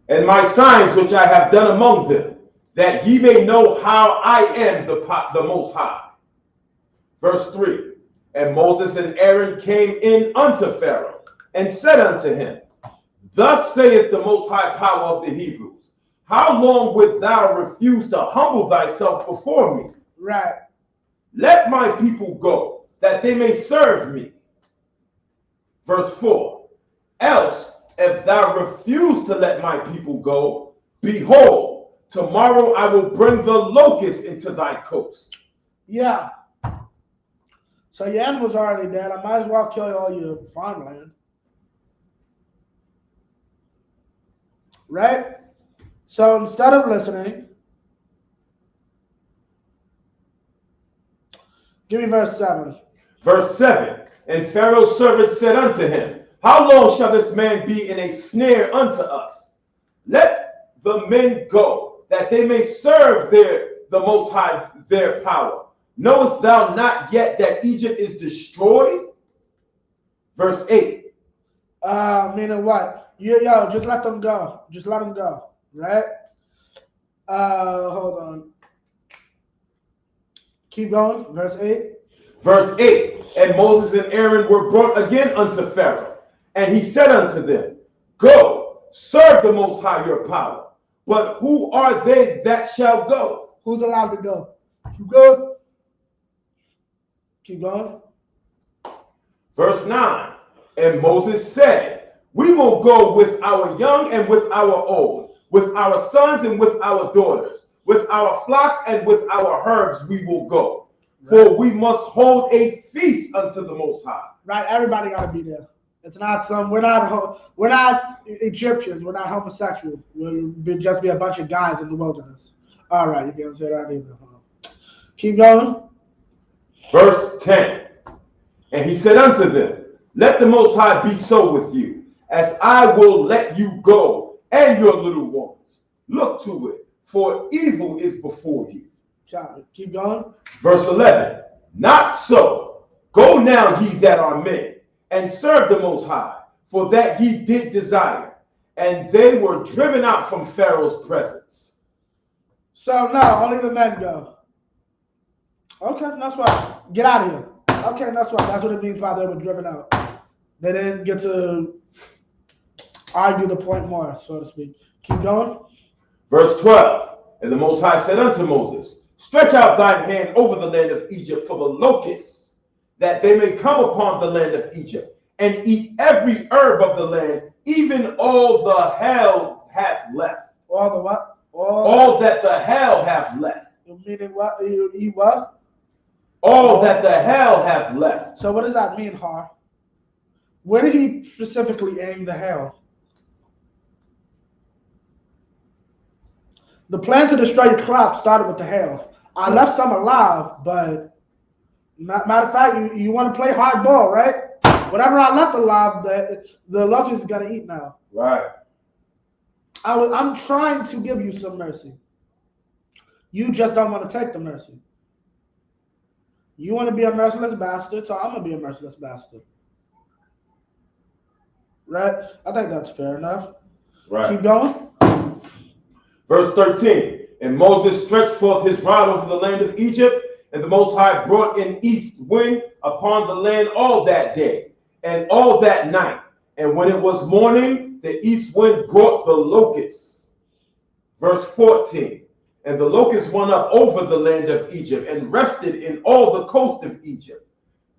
And my signs which I have done among them, that ye may know how I am the Most High. Verse 3. And Moses and Aaron came in unto Pharaoh, and said unto him, Thus saith the most high power of the Hebrews, how long wilt thou refuse to humble thyself before me? Right. Let my people go, that they may serve me. Verse 4, else if thou refuse to let my people go, behold, tomorrow I will bring the locust into thy coast. Yeah. So your animal's already dead. I might as well kill all your farmland. Right? So instead of listening, give me verse 7. Verse 7, and Pharaoh's servant said unto him, how long shall this man be in a snare unto us? Let the men go, that they may serve the Most High their power. Knowest thou not yet that Egypt is destroyed? Verse 8. Meaning what? Yo, just let them go. Just let them go. Right? Hold on. Keep going. Verse 8. Verse 8, and Moses and Aaron were brought again unto Pharaoh, and he said unto them, go, serve the Most High your power. But who are they that shall go? Who's allowed to go? Keep going. Keep going. Verse 9, and Moses said, we will go with our young and with our old, with our sons and with our daughters, with our flocks and with our herds we will go. For we must hold a feast unto the Most High. Right, everybody got to be there. It's not some. We're not Egyptians. We're not homosexual. We'll just be a bunch of guys in the wilderness. All right, you can't say that either. Keep going. Verse 10. And he said unto them, let the Most High be so with you, as I will let you go and your little ones. Look to it, for evil is before you. Keep going. Verse 11, not so. Go now, ye that are men, and serve the Most High, for that ye did desire. And they were driven out from Pharaoh's presence. So no, only the men go. Okay, that's right. Get out of here. Okay, that's right. That's what it means by they were driven out. They didn't get to argue the point more, so to speak. Keep going. Verse 12, and the Most High said unto Moses, stretch out thine hand over the land of Egypt for the locusts, that they may come upon the land of Egypt, and eat every herb of the land, even all the hell hath left. All the what? All that the hell hath left. Meaning what? You eat what? All that the hell hath left. So what does that mean, Har? Where did he specifically aim the hell? The plan to destroy your crop started with the hail. I left some alive, but matter of fact, you want to play hardball, right? Whatever I left alive, the locust is gonna eat now. Right. I'm trying to give you some mercy. You just don't want to take the mercy. You want to be a merciless bastard, so I'm gonna be a merciless bastard. Right? I think that's fair enough. Right. Keep going. Verse 13, and Moses stretched forth his rod over the land of Egypt, and the Most High brought an east wind upon the land all that day, and all that night. And when it was morning, the east wind brought the locusts. Verse 14, and the locusts went up over the land of Egypt, and rested in all the coast of Egypt.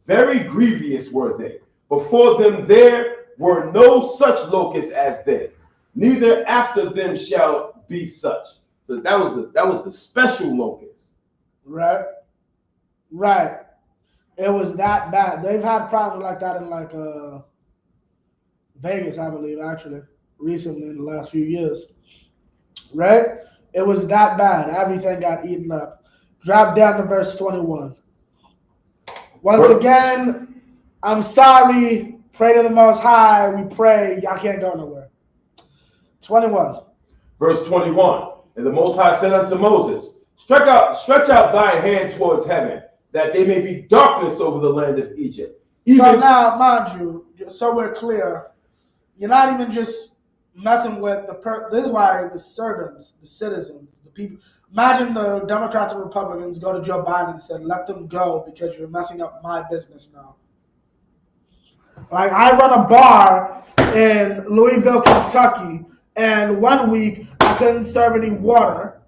Very grievous were they. Before them there were no such locusts as they, neither after them shall be such. So that was the special locust. Right. Right. It was that bad. They've had problems like that in like Vegas, I believe, actually, recently in the last few years. Right? It was that bad. Everything got eaten up. Drop down to verse 21. Once again, I'm sorry. Pray to the Most High. We pray. Y'all can't go nowhere. 21. Verse 21, and the Most High said unto Moses, stretch out thy hand towards heaven, that there may be darkness over the land of Egypt. So now, mind you, so we're clear, you're not even just messing with this is why the servants, the citizens, the people, imagine the Democrats and Republicans go to Joe Biden and said, let them go because you're messing up my business now. Like I run a bar in Louisville, Kentucky, and one week I couldn't serve any water.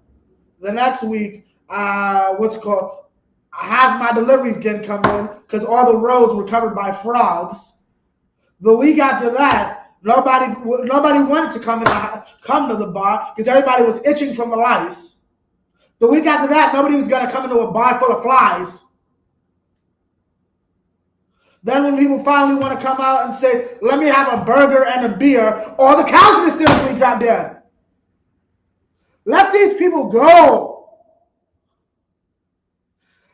The next week, half my deliveries didn't come in because all the roads were covered by frogs. The week after that, nobody wanted to come to the bar because everybody was itching from the lice. The week after that, nobody was going to come into a bar full of flies. Then when people finally want to come out and say, let me have a burger and a beer, all the cows in the still drop dead. Let these people go.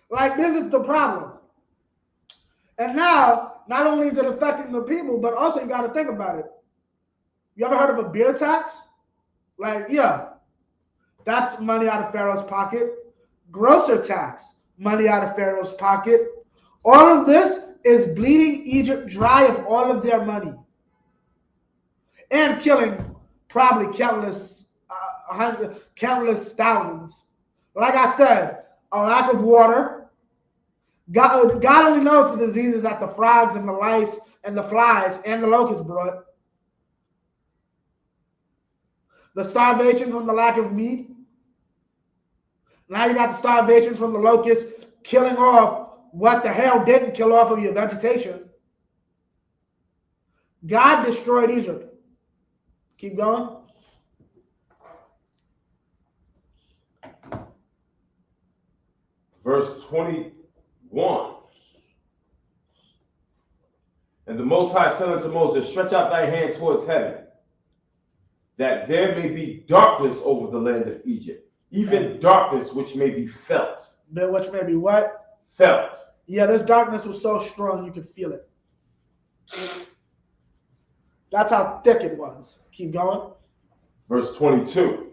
Like, this is the problem. And now, not only is it affecting the people, but also you got to think about it. You ever heard of a beer tax? Like, yeah, that's money out of Pharaoh's pocket. Grocer tax, money out of Pharaoh's pocket. All of this is bleeding Egypt dry of all of their money. And killing probably countless thousands. Like I said, a lack of water. God only knows the diseases that the frogs and the lice and the flies and the locusts brought. The starvation from the lack of meat. Now you got the starvation from the locusts killing off what the hell didn't kill off of your vegetation. God destroyed Egypt. Keep going. Verse 21. And the Most High said unto Moses, stretch out thy hand towards heaven, that there may be darkness over the land of Egypt, even darkness which may be felt. Which may be what? Felt. Yeah, this darkness was so strong you could feel it. That's how thick it was. Keep going. Verse 22.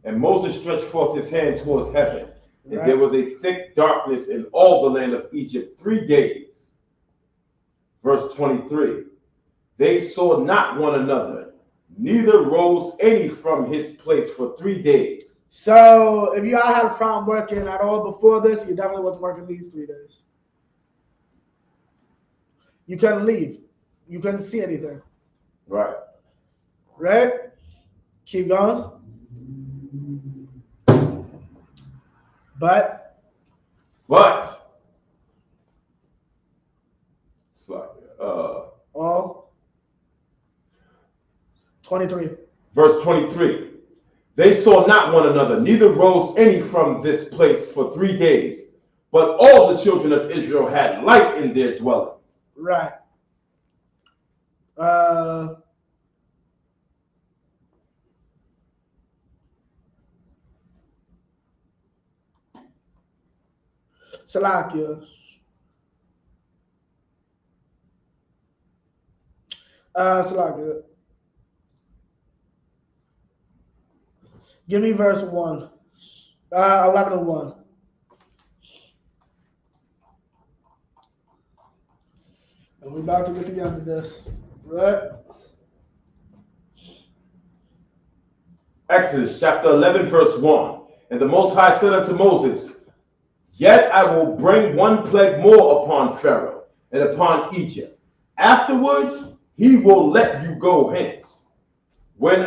And Moses stretched forth his hand towards heaven, and there was a thick darkness in all the land of Egypt 3 days. Verse 23. They saw not one another, neither rose any from his place for 3 days. So if you all had a problem working at all before this, you definitely wasn't working these 3 days. You couldn't leave. You couldn't see anything. Right. Right? Keep going. But it's like all 23. Verse 23. They saw not one another, neither rose any from this place for 3 days. But all the children of Israel had light in their dwellings. Right. Salakia. Salakia. Give me verse 1. 11 and 1. And we're about to get to the end of this. Right? Exodus chapter 11, verse 1. And the Most High said unto Moses, yet I will bring one plague more upon Pharaoh and upon Egypt. Afterwards, he will let you go hence. When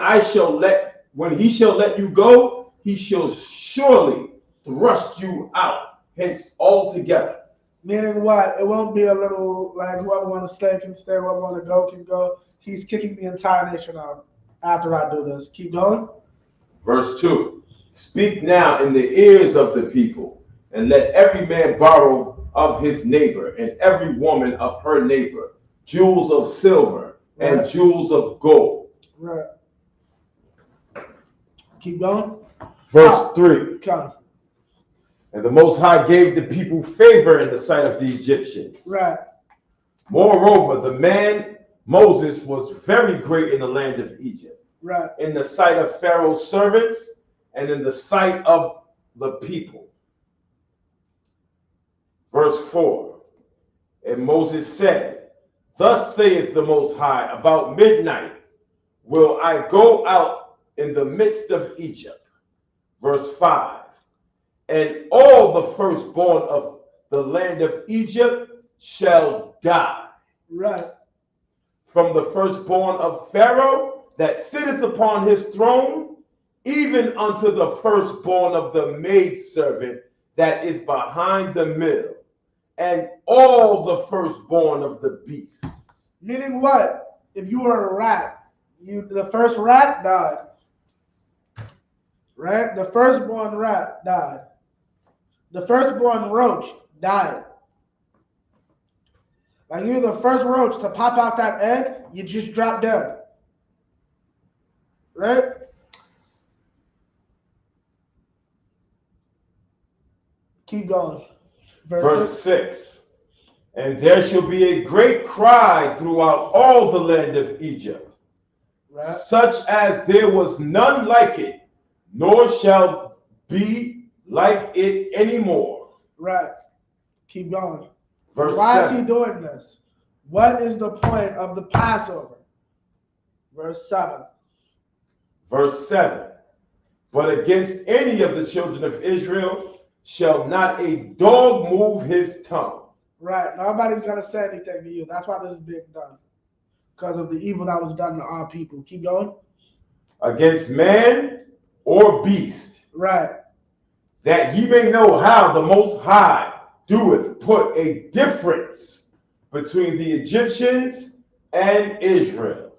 he shall let you go, he shall surely thrust you out hence altogether. Meaning what? It won't be a little, like, whoever want to stay can stay, whoever want to go can go. He's kicking the entire nation out after I do this. Keep going. Verse 2. Speak now in the ears of the people, and let every man borrow of his neighbor, and every woman of her neighbor, jewels of silver and jewels of gold. Right. Keep going. Verse 3. Come. And the Most High gave the people favor in the sight of the Egyptians. Right. Moreover, the man Moses was very great in the land of Egypt. Right. In the sight of Pharaoh's servants and in the sight of the people. Verse 4. And Moses said, thus saith the Most High, about midnight will I go out in the midst of Egypt. Verse 5. And all the firstborn of the land of Egypt shall die. Right. From the firstborn of Pharaoh that sitteth upon his throne, even unto the firstborn of the maidservant that is behind the mill, and all the firstborn of the beast. Meaning what? If you were a rat, the first rat died. Right? The firstborn rat died. The firstborn roach died. Like you're the first roach to pop out that egg, you just drop dead. Right? Keep going. Verse 6. And there shall be a great cry throughout all the land of Egypt, Right. such as there was none like it, nor shall be like it anymore. Right. Keep going. Verse Why 7. is he doing this? What is the point of the Passover? Verse 7. Verse 7. But against any of the children of Israel shall not a dog move his tongue. Right. Nobody's going to say anything to you. That's why this is being done. Because of the evil that was done to our people. Keep going. Against man or beast. Right. That ye may know how the Most High doeth put a difference between the Egyptians and Israel.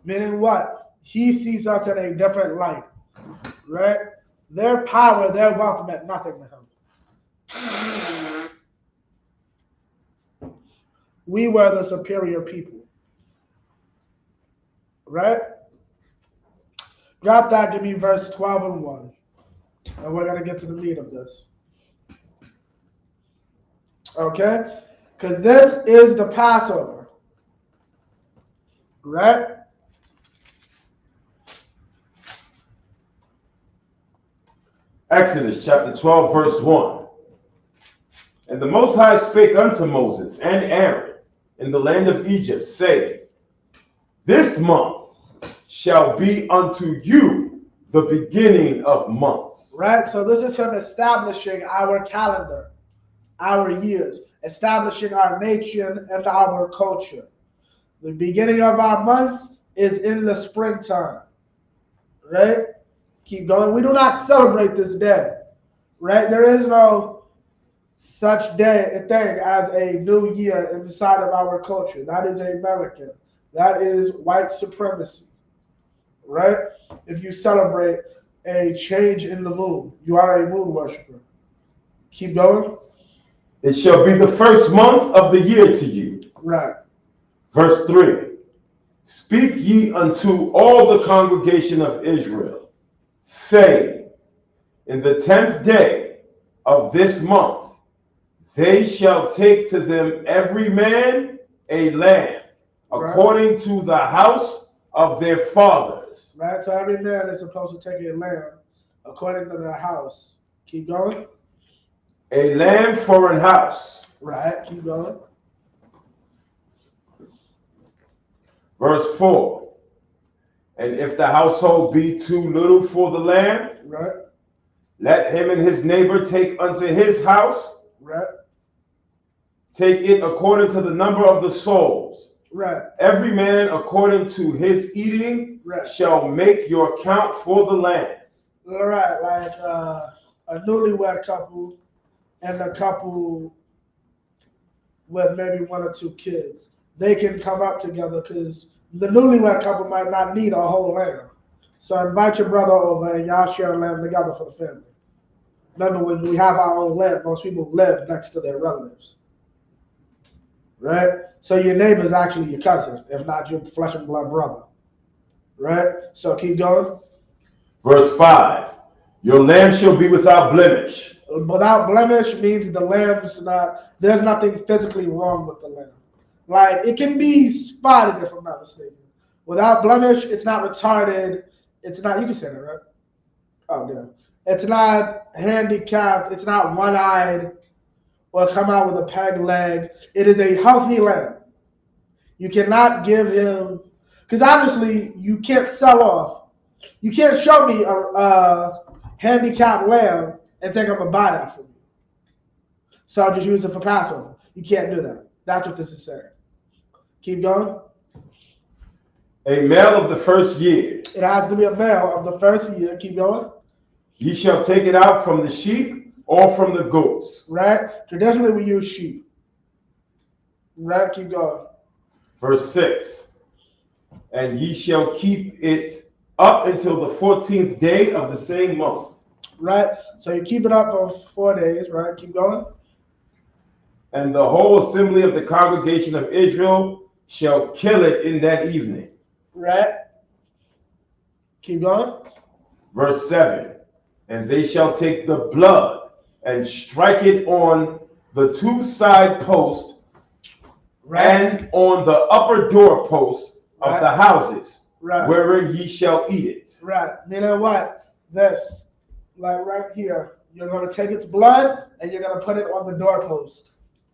Meaning what? He sees us in a different light. Right? Their power, their wealth meant nothing to him. We were the superior people. Right? Drop that, give me verse 12 and 1. And we're going to get to the meat of this. Okay? Because this is the Passover. Right? Exodus chapter 12, verse 1. And the Most High spake unto Moses and Aaron in the land of Egypt, saying, This month shall be unto you the beginning of months. Right? So this is him establishing our calendar, our years, establishing our nation and our culture. The beginning of our months is in the springtime. Right? Keep going. We do not celebrate this day. Right? There is no such thing as a new year inside of our culture. That is American. That is white supremacy. Right? If you celebrate a change in the moon, you are a moon worshiper. Keep going. It shall be the first month of the year to you. Right. Verse 3. Speak ye unto all the congregation of Israel, saying, In the 10th day of this month, they shall take to them every man a lamb, according to the house of their fathers. Right, so every man is supposed to take a lamb according to their house. Keep going. A lamb for an house. Right, keep going. Verse 4. And if the household be too little for the lamb, right, let him and his neighbor take unto his house. Right. Take it according to the number of the souls. Right. Every man according to his eating shall make your count for the land. Right, like a newlywed couple and a couple with maybe 1 or 2 kids. They can come up together because the newlywed couple might not need a whole lamb. So invite your brother over and y'all share a lamb together for the family. Remember, when we have our own land, most people live next to their relatives. Right? So your neighbor is actually your cousin, if not your flesh and blood brother. Right? So keep going. Verse 5. Your lamb shall be without blemish. Without blemish means the lamb's not, there's nothing physically wrong with the lamb. Like, it can be spotted, if I'm not mistaken. Without blemish, it's not retarded. It's not, you can say that, right? Oh, damn. It's not handicapped. It's not one-eyed or come out with a peg leg. It is a healthy lamb. You cannot give him, because obviously you can't sell off. You can't show me a handicapped lamb and think I'm going to buy that from you. So I'll just use it for Passover. You can't do that. That's what this is saying. Keep going. A male of the first year. It has to be a male of the first year. Keep going. Ye shall take it out from the sheep or from the goats. Right? Traditionally, we use sheep. Right? Keep going. Verse 6. And ye shall keep it up until the 14th day of the same month. Right? So you keep it up for 4 days. Right? Keep going. And the whole assembly of the congregation of Israel shall kill it in that evening. Right? Keep going. Verse 7. And they shall take the blood and strike it on the two side posts and on the upper doorposts of the houses, wherein ye shall eat it. Right. Meaning what? This. Like right here. You're going to take its blood and you're going to put it on the doorpost.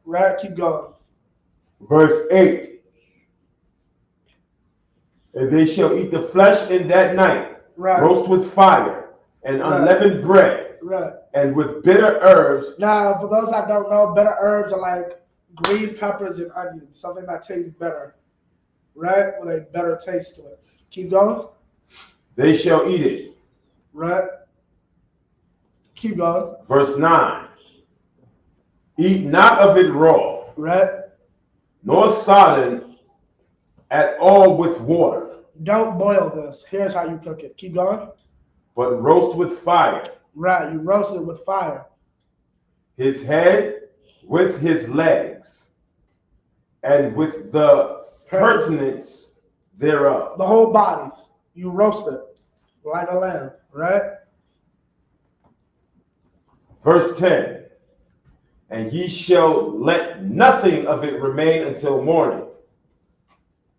Right? Keep going. Verse 8. And they shall eat the flesh in that night, roast with fire and unleavened bread, and with bitter herbs. Now, for those that don't know, bitter herbs are like green peppers and onions, something that tastes better, right? With a better taste to it. Keep going. They shall eat it. Right. Keep going. Verse 9. Eat not of it raw. Right. Nor sodden at all with water. Don't boil this. Here's how you cook it. Keep going. But roast with fire. Right. You roast it with fire. His head with his legs, and with the purtenance thereof. The whole body. You roast it like a lamb. Right. Verse 10. And ye shall let nothing of it remain until morning.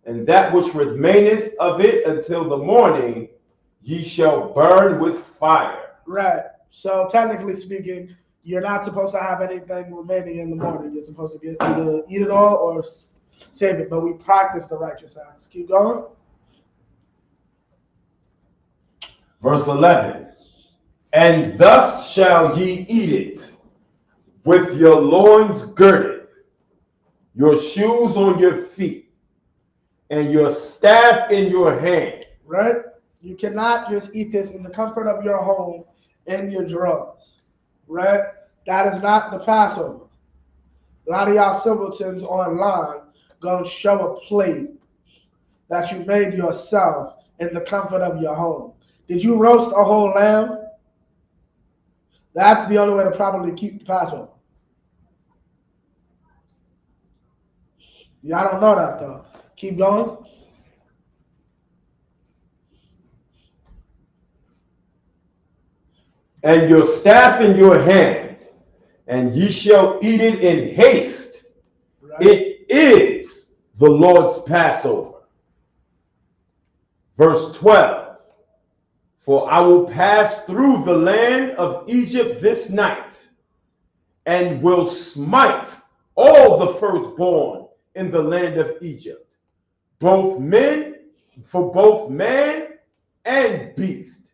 And that which remaineth of it until the morning, ye shall burn with fire. Right. So technically speaking, you're not supposed to have anything remaining in the morning. You're supposed to either eat it all or save it. But we practice the righteous acts. Keep going. Verse 11. And thus shall ye eat it, with your loins girded, your shoes on your feet, and your staff in your hand. Right? You cannot just eat this in the comfort of your home in your drawers. Right? That is not the Passover. A lot of y'all simpletons online gonna show a plate that you made yourself in the comfort of your home. Did you roast a whole lamb? That's the only way to properly keep the Passover. Y'all don't know that though. Keep going. And your staff in your hand, and ye shall eat it in haste. Right. It is the Lord's Passover. Verse 12. For I will pass through the land of Egypt this night, and will smite all the firstborn in the land of Egypt, both man and beast.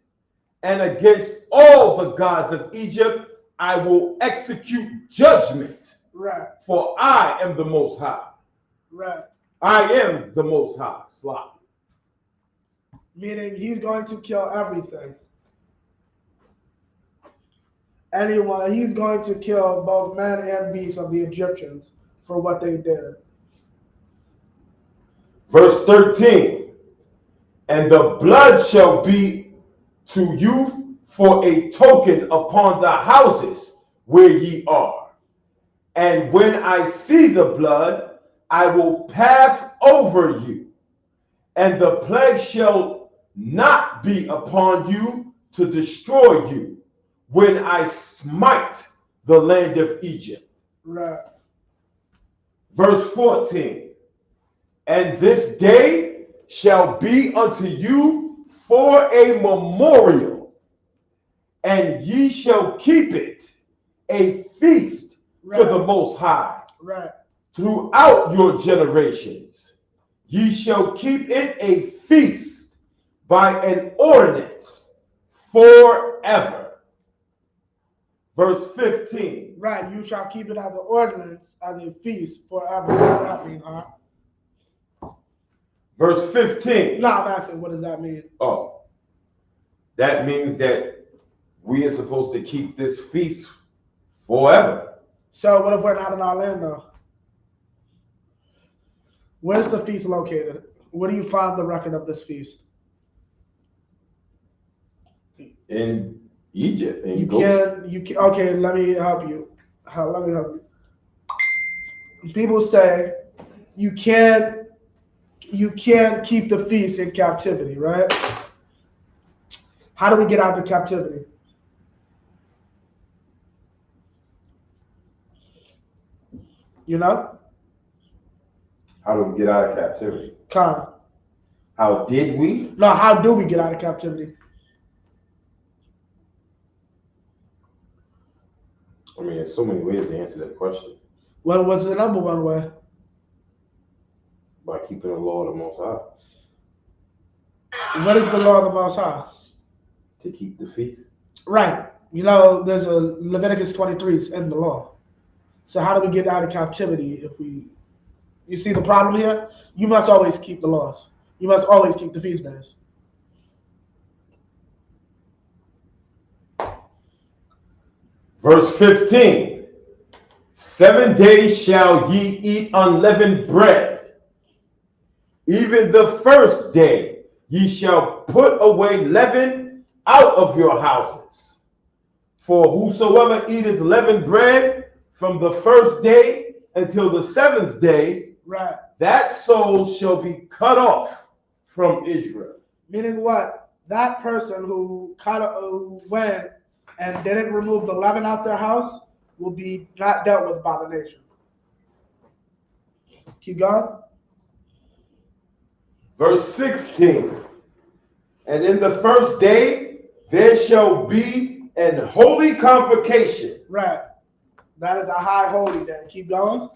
And against all the gods of Egypt I will execute judgment. Right. For I am the Most High. Right. I am the Most High. Slop. Meaning he's going to kill everything. Anyone, he's going to kill both man and beast of the Egyptians for what they did. Verse 13. And the blood shall be to you for a token upon the houses where ye are. And when I see the blood, I will pass over you, and the plague shall not be upon you to destroy you when I smite the land of Egypt. Right. Verse 14. And this day shall be unto you for a memorial, and ye shall keep it a feast to the Most High throughout your generations. Ye shall keep it a feast by an ordinance forever. Verse 15. Right, you shall keep it as an ordinance, as a feast forever. What does that mean, huh? Verse 15. No, I'm asking, what does that mean? Oh, that means that we are supposed to keep this feast forever. So what if we're not in our land though? Where's the feast located? Where do you find the record of this feast? In Egypt. You can. Okay, let me help you. Let me help you. People say you can't keep the feast in captivity, right? How do we get out of captivity? You know? How do we get out of captivity? Come. How did we? No, how do we get out of captivity? I mean, there's so many ways to answer that question. Well, what's the number one way? By keeping the law of the Most High. What is the law of the Most High? To keep the feast. Right. You know, there's a Leviticus 23 is in the law. So how do we get out of captivity if we... You see the problem here? You must always keep the laws. You must always keep the feast days. Verse 15. 7 days shall ye eat unleavened bread. Even the first day ye shall put away leaven out of your houses. For whosoever eateth leavened bread from the first day until the 7th day, right, that soul shall be cut off from Israel. Meaning what? That person who went and didn't remove the leaven out their house will be not dealt with by the nation. Keep going. Verse 16. And in the first day there shall be an holy convocation. Right. That is a high holy day. Keep going.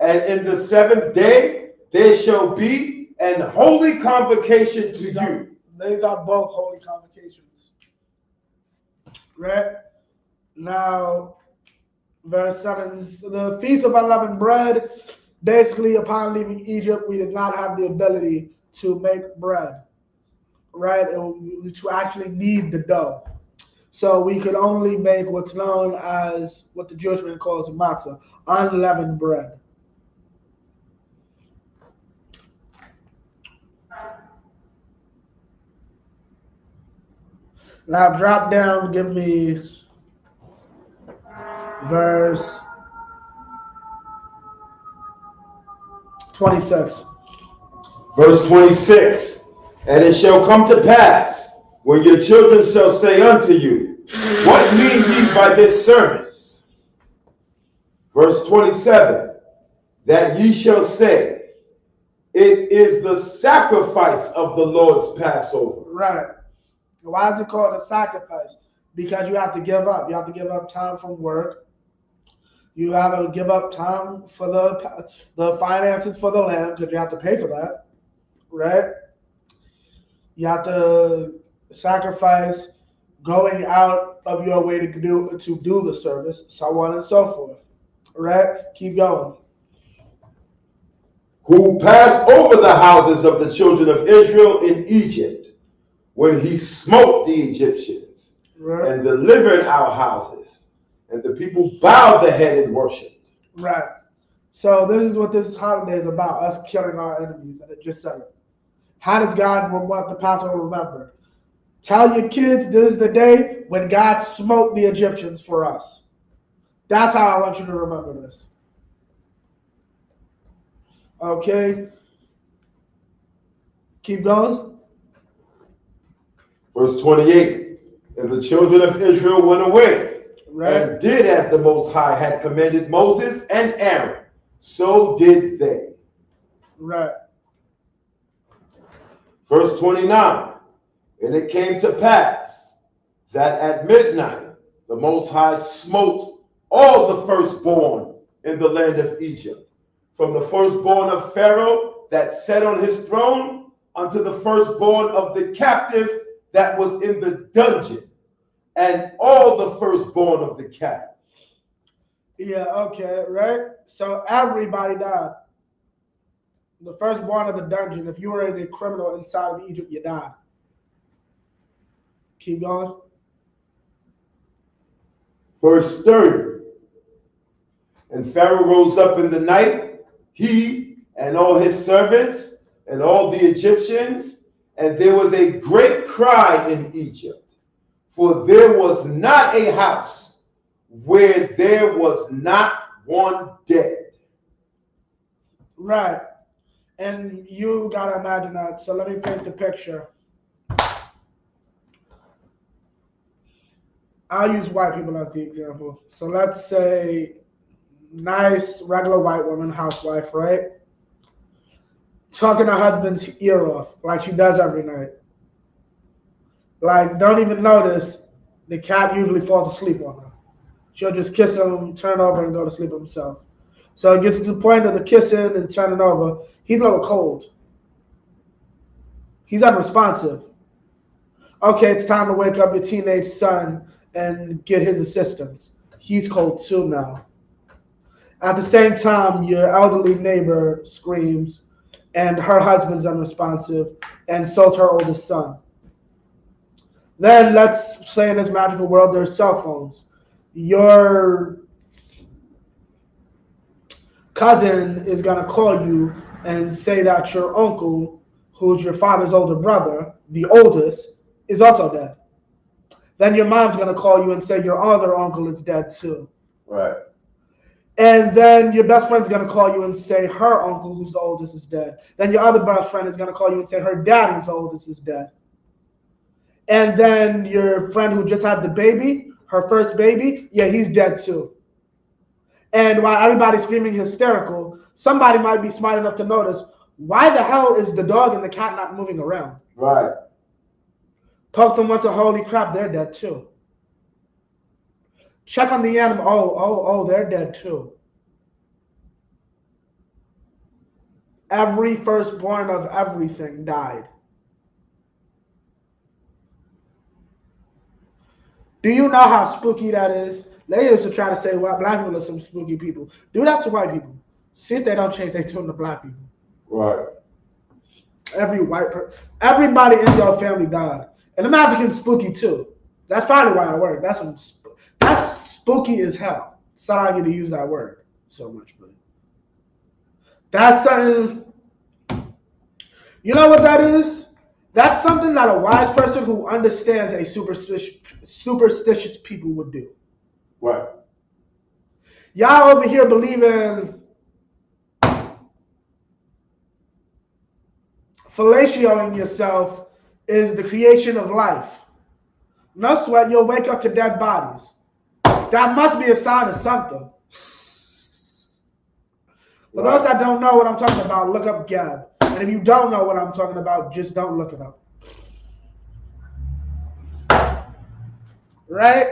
And in the 7th day there shall be an holy convocation to you. These are both holy convocations. Right? Now, verse 7, the Feast of Unleavened Bread, basically upon leaving Egypt, we did not have the ability to make bread. Right? To actually knead the dough. So we could only make what's known as, what the Jewish man calls matzah, unleavened bread. Now drop down, give me verse 26. Verse 26. And it shall come to pass, when your children shall say unto you, what mean ye by this service? Verse 27. That ye shall say, it is the sacrifice of the Lord's Passover. Right. Why is it called a sacrifice? Because you have to give up. You have to give up time from work. You have to give up time for the finances for the lamb, because you have to pay for that. Right? You have to sacrifice going out of your way to do the service, so on and so forth. Right? Keep going. Who passed over the houses of the children of Israel in Egypt, when he smote the Egyptians, right, and delivered our houses, and the people bowed their head and worshipped. Right. So this is what this holiday is about, us killing our enemies, and it just said it. How does God want the Passover remembered? Tell your kids this is the day when God smote the Egyptians for us. That's how I want you to remember this. Okay. Keep going. Verse 28. And the children of Israel went away, right, and did as the Most High had commanded Moses and Aaron. So did they. Right. Verse 29. And it came to pass that at midnight the Most High smote all the firstborn in the land of Egypt, from the firstborn of Pharaoh that sat on his throne unto the firstborn of the captive that was in the dungeon, and all the firstborn of the cattle. Yeah, okay, right? So everybody died. The firstborn of the dungeon. If you were a criminal inside of Egypt, you died. Keep going. Verse 30. And Pharaoh rose up in the night, he and all his servants and all the Egyptians, and there was a great cry in Egypt, for there was not a house where there was not one dead. Right. And you got to imagine that. So let me paint the picture. I'll use white people as the example. So let's say nice, regular white woman, housewife, right? Talking her husband's ear off like she does every night. Like, don't even notice the cat usually falls asleep on her. She'll just kiss him, turn over, and go to sleep himself. So it gets to the point of the kissing and turning over. He's a little cold. He's unresponsive. Okay, it's time to wake up your teenage son and get his assistance. He's cold too now. At the same time, your elderly neighbor screams, and her husband's unresponsive, and so's her oldest son. Then let's say in this magical world there's cell phones. Your cousin is gonna call you and say that your uncle, who's your father's older brother, the oldest, is also dead. Then your mom's gonna call you and say your other uncle is dead too. Right. And then your best friend's gonna call you and say her uncle, who's the oldest, is dead. Then your other best friend is gonna call you and say her dad, who's the oldest, is dead. And then your friend who just had the baby, her first baby, yeah, he's dead too. And while everybody's screaming hysterical, somebody might be smart enough to notice, why the hell is the dog and the cat not moving around? Right. Poke them once, holy crap, they're dead too. Check on the animal, oh, they're dead too. Every firstborn of everything died. Do you know how spooky that is? They used to try to say, well, black people are some spooky people. Do that to white people. See if they don't change their tune to black people. Right. Everybody in your family died. And them Africans spooky too. That's probably why I work. That's spooky as hell. Sorry I get to use that word so much, but that's something. You know what that is? That's something that a wise person who understands a superstitious people would do. Right. Y'all over here believing fellatioing yourself is the creation of life. No sweat, you'll wake up to dead bodies. That must be a sign of something. For those that don't know what I'm talking about, look up Gab. And if you don't know what I'm talking about, just don't look it up. Right?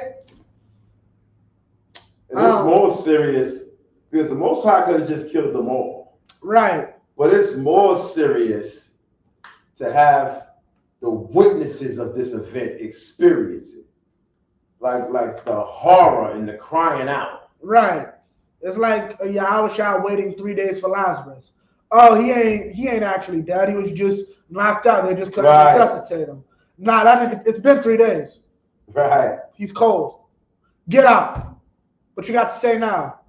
And it's more serious because the Most High could have just killed them all. Right. But it's more serious to have the witnesses of this event experience it. Like the horror and the crying out. Right. It's like Yahweh Shah waiting 3 days for Lazarus. Oh, he ain't actually dead. He was just knocked out. They just couldn't resuscitate him. Nah, that nigga, it's been 3 days. Right. He's cold. Get up. What you got to say now?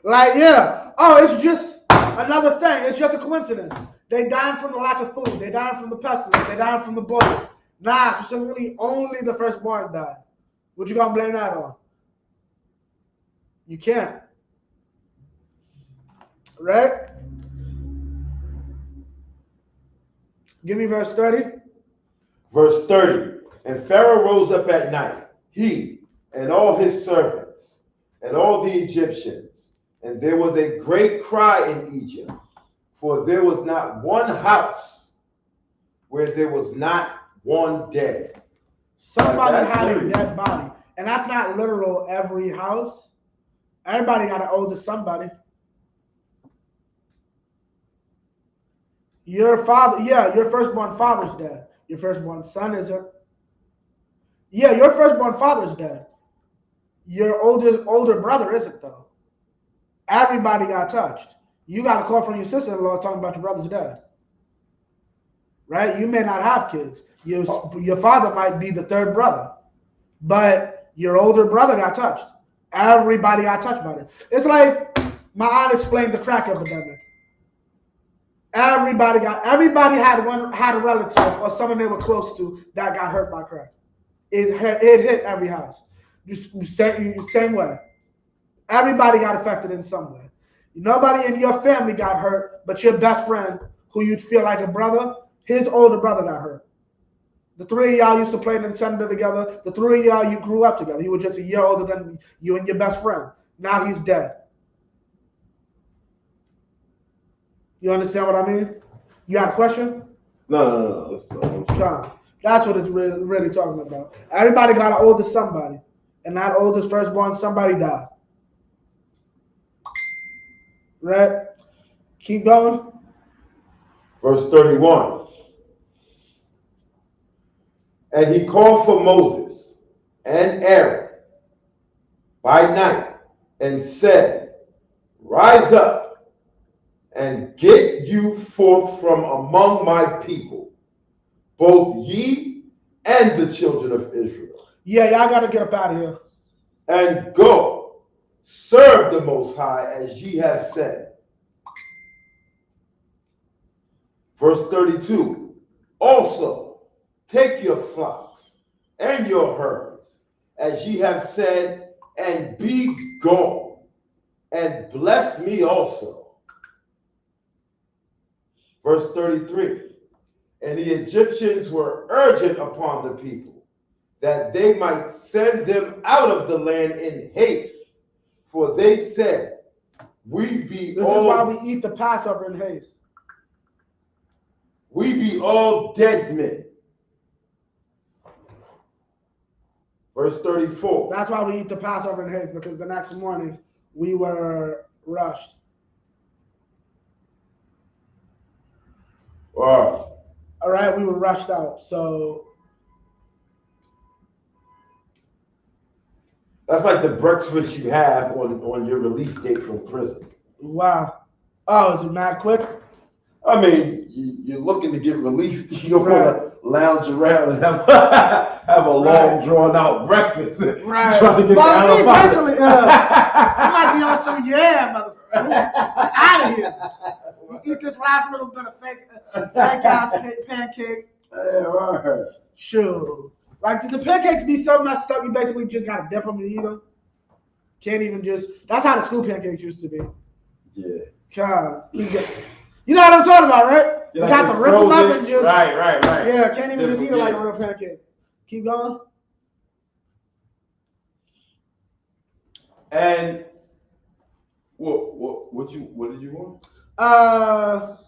Like, yeah. Oh, it's just another thing. It's just a coincidence. They died from the lack of food. They died from the pestilence. They died from the boils. Nah, specifically, only the firstborn died. What you gonna blame that on? You can't. Right? Give me verse 30. Verse 30. And Pharaoh rose up at night, he and all his servants and all the Egyptians, and there was a great cry in Egypt, for there was not one house where there was not one dead. Somebody had a dead body. And that's not literal every house. Everybody got an oldest somebody. Your father, yeah, your firstborn father's dead. Your firstborn son isn't. Yeah, your firstborn father's dead. Your older brother isn't though. Everybody got touched. You got a call from your sister-in-law talking about your brother's dead. Right? You may not have kids. Your father might be the third brother, but your older brother got touched. Everybody got touched by it. It's like my aunt explained the crack epidemic. Everybody had a relative or someone they were close to that got hurt by crack. It hit every house. Same way. Everybody got affected in some way. Nobody in your family got hurt, but your best friend, who you'd feel like a brother, his older brother got hurt. The three of y'all used to play Nintendo together. The three of y'all, you grew up together. He was just a year older than you and your best friend. Now he's dead. You understand what I mean? You got a question? No. That's what it's really talking about. Everybody got an oldest somebody. And that oldest firstborn somebody died. Right? Keep going. Verse 31. And he called for Moses and Aaron by night and said, Rise up and get you forth from among my people, both ye and the children of Israel. Yeah, y'all got to get up out of here. And go, serve the Most High as ye have said. Verse 32. Also, take your flocks and your herds, as ye have said, and be gone, and bless me also. Verse 33. And the Egyptians were urgent upon the people, that they might send them out of the land in haste. For they said, We be This is why we eat the Passover in haste. We be all dead men. Verse 34. That's why we eat the Passover in haste, because the next morning we were rushed. Wow. All right, we were rushed out. So that's like the breakfast you have on your release date from prison. wow. Oh, is it mad quick? I mean, you're looking to get released. You don't Right. want to lounge around and have a long, drawn-out breakfast. Right. Trying to get Well, me down personally, I might be on some motherfucker. Out of here. You eat this last little bit of fake ass pancake. Yeah, right. Sure. Like, the pancakes be so messed up, you basically just gotta dip them and eat them. Can't even just. That's how the school pancakes used to be. Yeah. God. You know what I'm talking about, right? You have to rip them up and just. Right. Yeah, can't even just eat it like a real pancake. Keep going. And what did you want?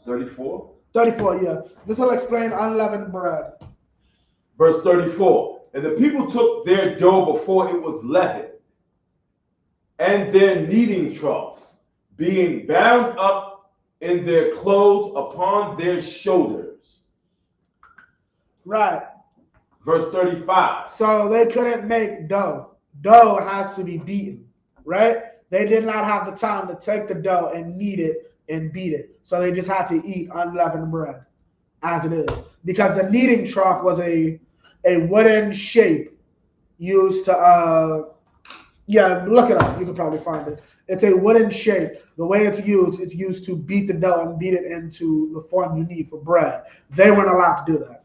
34? 34, yeah. This will explain unleavened bread. Verse 34. And the people took their dough before it was leavened, and their kneading troughs, being bound up in their clothes upon their shoulders. Right. Verse 35. So they couldn't make dough. Dough has to be beaten, right? They did not have the time to take the dough and knead it and beat it. So they just had to eat unleavened bread as it is. Because the kneading trough was a wooden shape used to, look it up. You can probably find it. It's a wooden shape. The way it's used to beat the dough and beat it into the form you need for bread. They weren't allowed to do that.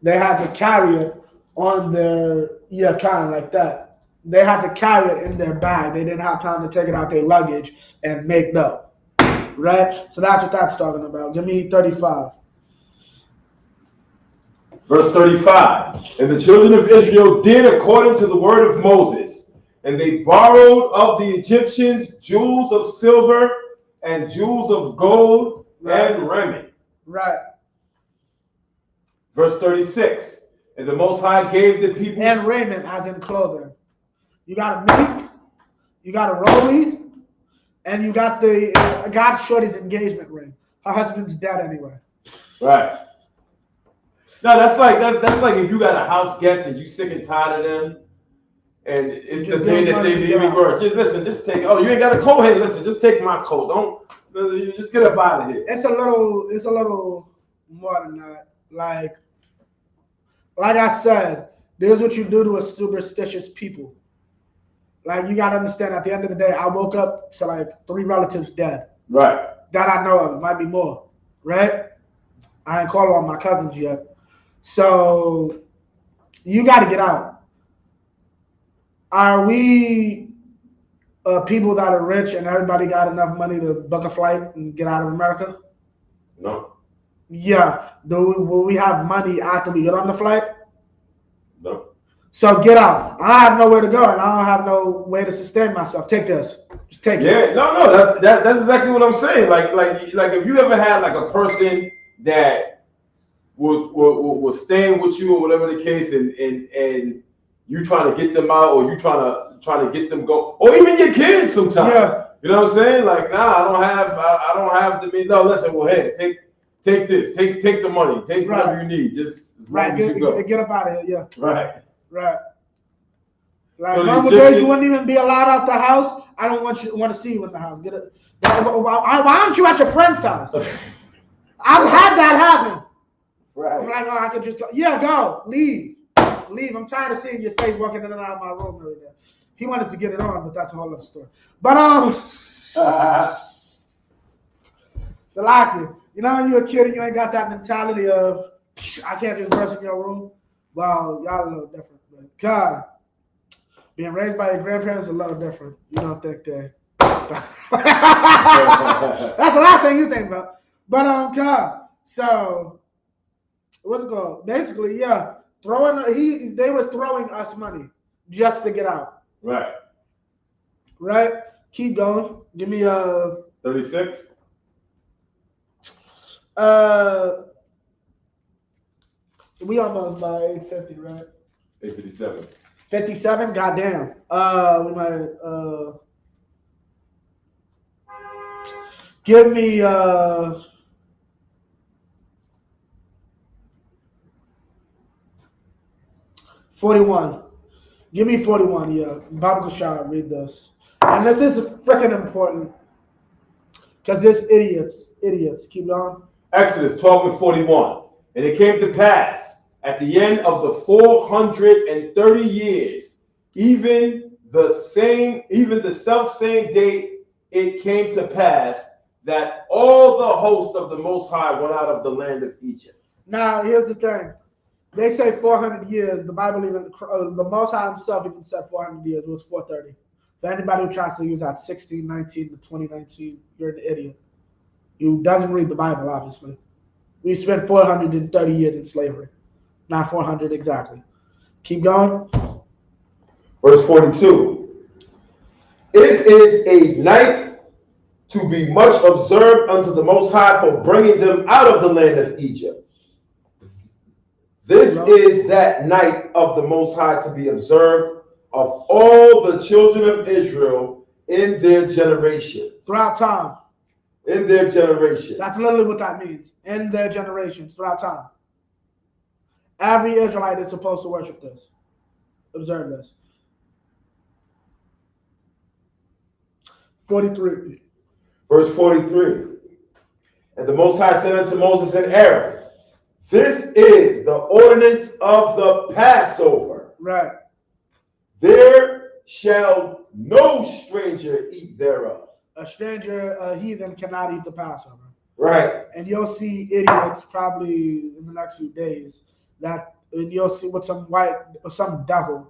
They had to carry it on their, kind of like that. They had to carry it in their bag. They didn't have time to take it out their luggage and make dough. Right? So that's what that's talking about. Give me 35. Verse 35. And the children of Israel did according to the word of Moses. And they borrowed of the Egyptians jewels of silver and jewels of gold and raiment. Right. Verse 36. And the Most High gave the people... And raiment, as in clothing. You got a meek, you got a rolly, and you got got Shorty's engagement ring. Her husband's dead anyway. Right. No, that's like if you got a house guest and you sick and tired of them, and it's the day that they leave work. Just take. Oh, you ain't got a coat? Hey, listen, just take my coat. Don't just get up out of here. It's a little more than that. Like I said, this is what you do to a superstitious people. Like, you gotta understand, at the end of the day, I woke up to like 3 relatives dead. Right. That I know of. It might be more. Right? I ain't called on my cousins yet. So you gotta get out. Are we people that are rich and everybody got enough money to book a flight and get out of America? No. Yeah. Will we have money after we get on the flight? No. So get out. I have nowhere to go and I don't have no way to sustain myself. Take this. Just take it. Yeah. No. That's exactly what I'm saying. Like if you ever had like a person that was staying with you or whatever the case, and you trying to get them out, or you trying to get them go, or even your kids sometimes. Yeah. You know what I'm saying? Like, nah, I don't have the means. No, listen, well, hey, take this, take the money, take whatever you need, just as long as you go. Get up out of here, yeah. Right. Like, normal days you wouldn't even be allowed out the house. I don't want to see you in the house. Get it. Why aren't you at your friend's house? I've had that happen. Right. I'm like, oh, I could just go. Yeah, go. Leave. I'm tired of seeing your face walking in and out of my room every day. He wanted to get it on, but that's a whole other story. But Salaki, you know when you're a kid and you ain't got that mentality of I can't just burst in your room. Well, y'all a little different. But God, being raised by your grandparents is a little different. You don't think that. That's the last thing you think about. But God, so what's it called? Basically, yeah. They were throwing us money just to get out. Right. Keep going. Give me 36. We almost by 850, right? 857. 57. Goddamn. We might give me 41. Give me 41, yeah. Bible Shah, read this. And this is freaking important. Because there's idiots. Keep going. Exodus 12:41. And it came to pass at the end of the 430 years, even the self-same day, it came to pass that all the host of the Most High went out of the land of Egypt. Now, here's the thing. They say 400 years. The Bible even, the Most High himself even said 400 years. It was 430. For anybody who tries to use that 1619 to 2019, you're an idiot. You doesn't read the Bible, obviously. We spent 430 years in slavery. Not 400 exactly. Keep going. Verse 42. It is a night to be much observed unto the Most High for bringing them out of the land of Egypt. This is that night of the Most High to be observed of all the children of Israel in their generation. Throughout time. In their generation. That's literally what that means. In their generations, throughout time. Every Israelite is supposed to worship this. Observe this. 43. Verse 43. And the Most High said unto Moses and Aaron, this is the ordinance of the Passover. Right. There shall no stranger eat thereof. A stranger, a heathen cannot eat the Passover. Right. And you'll see idiots probably in the next few days and you'll see with some devil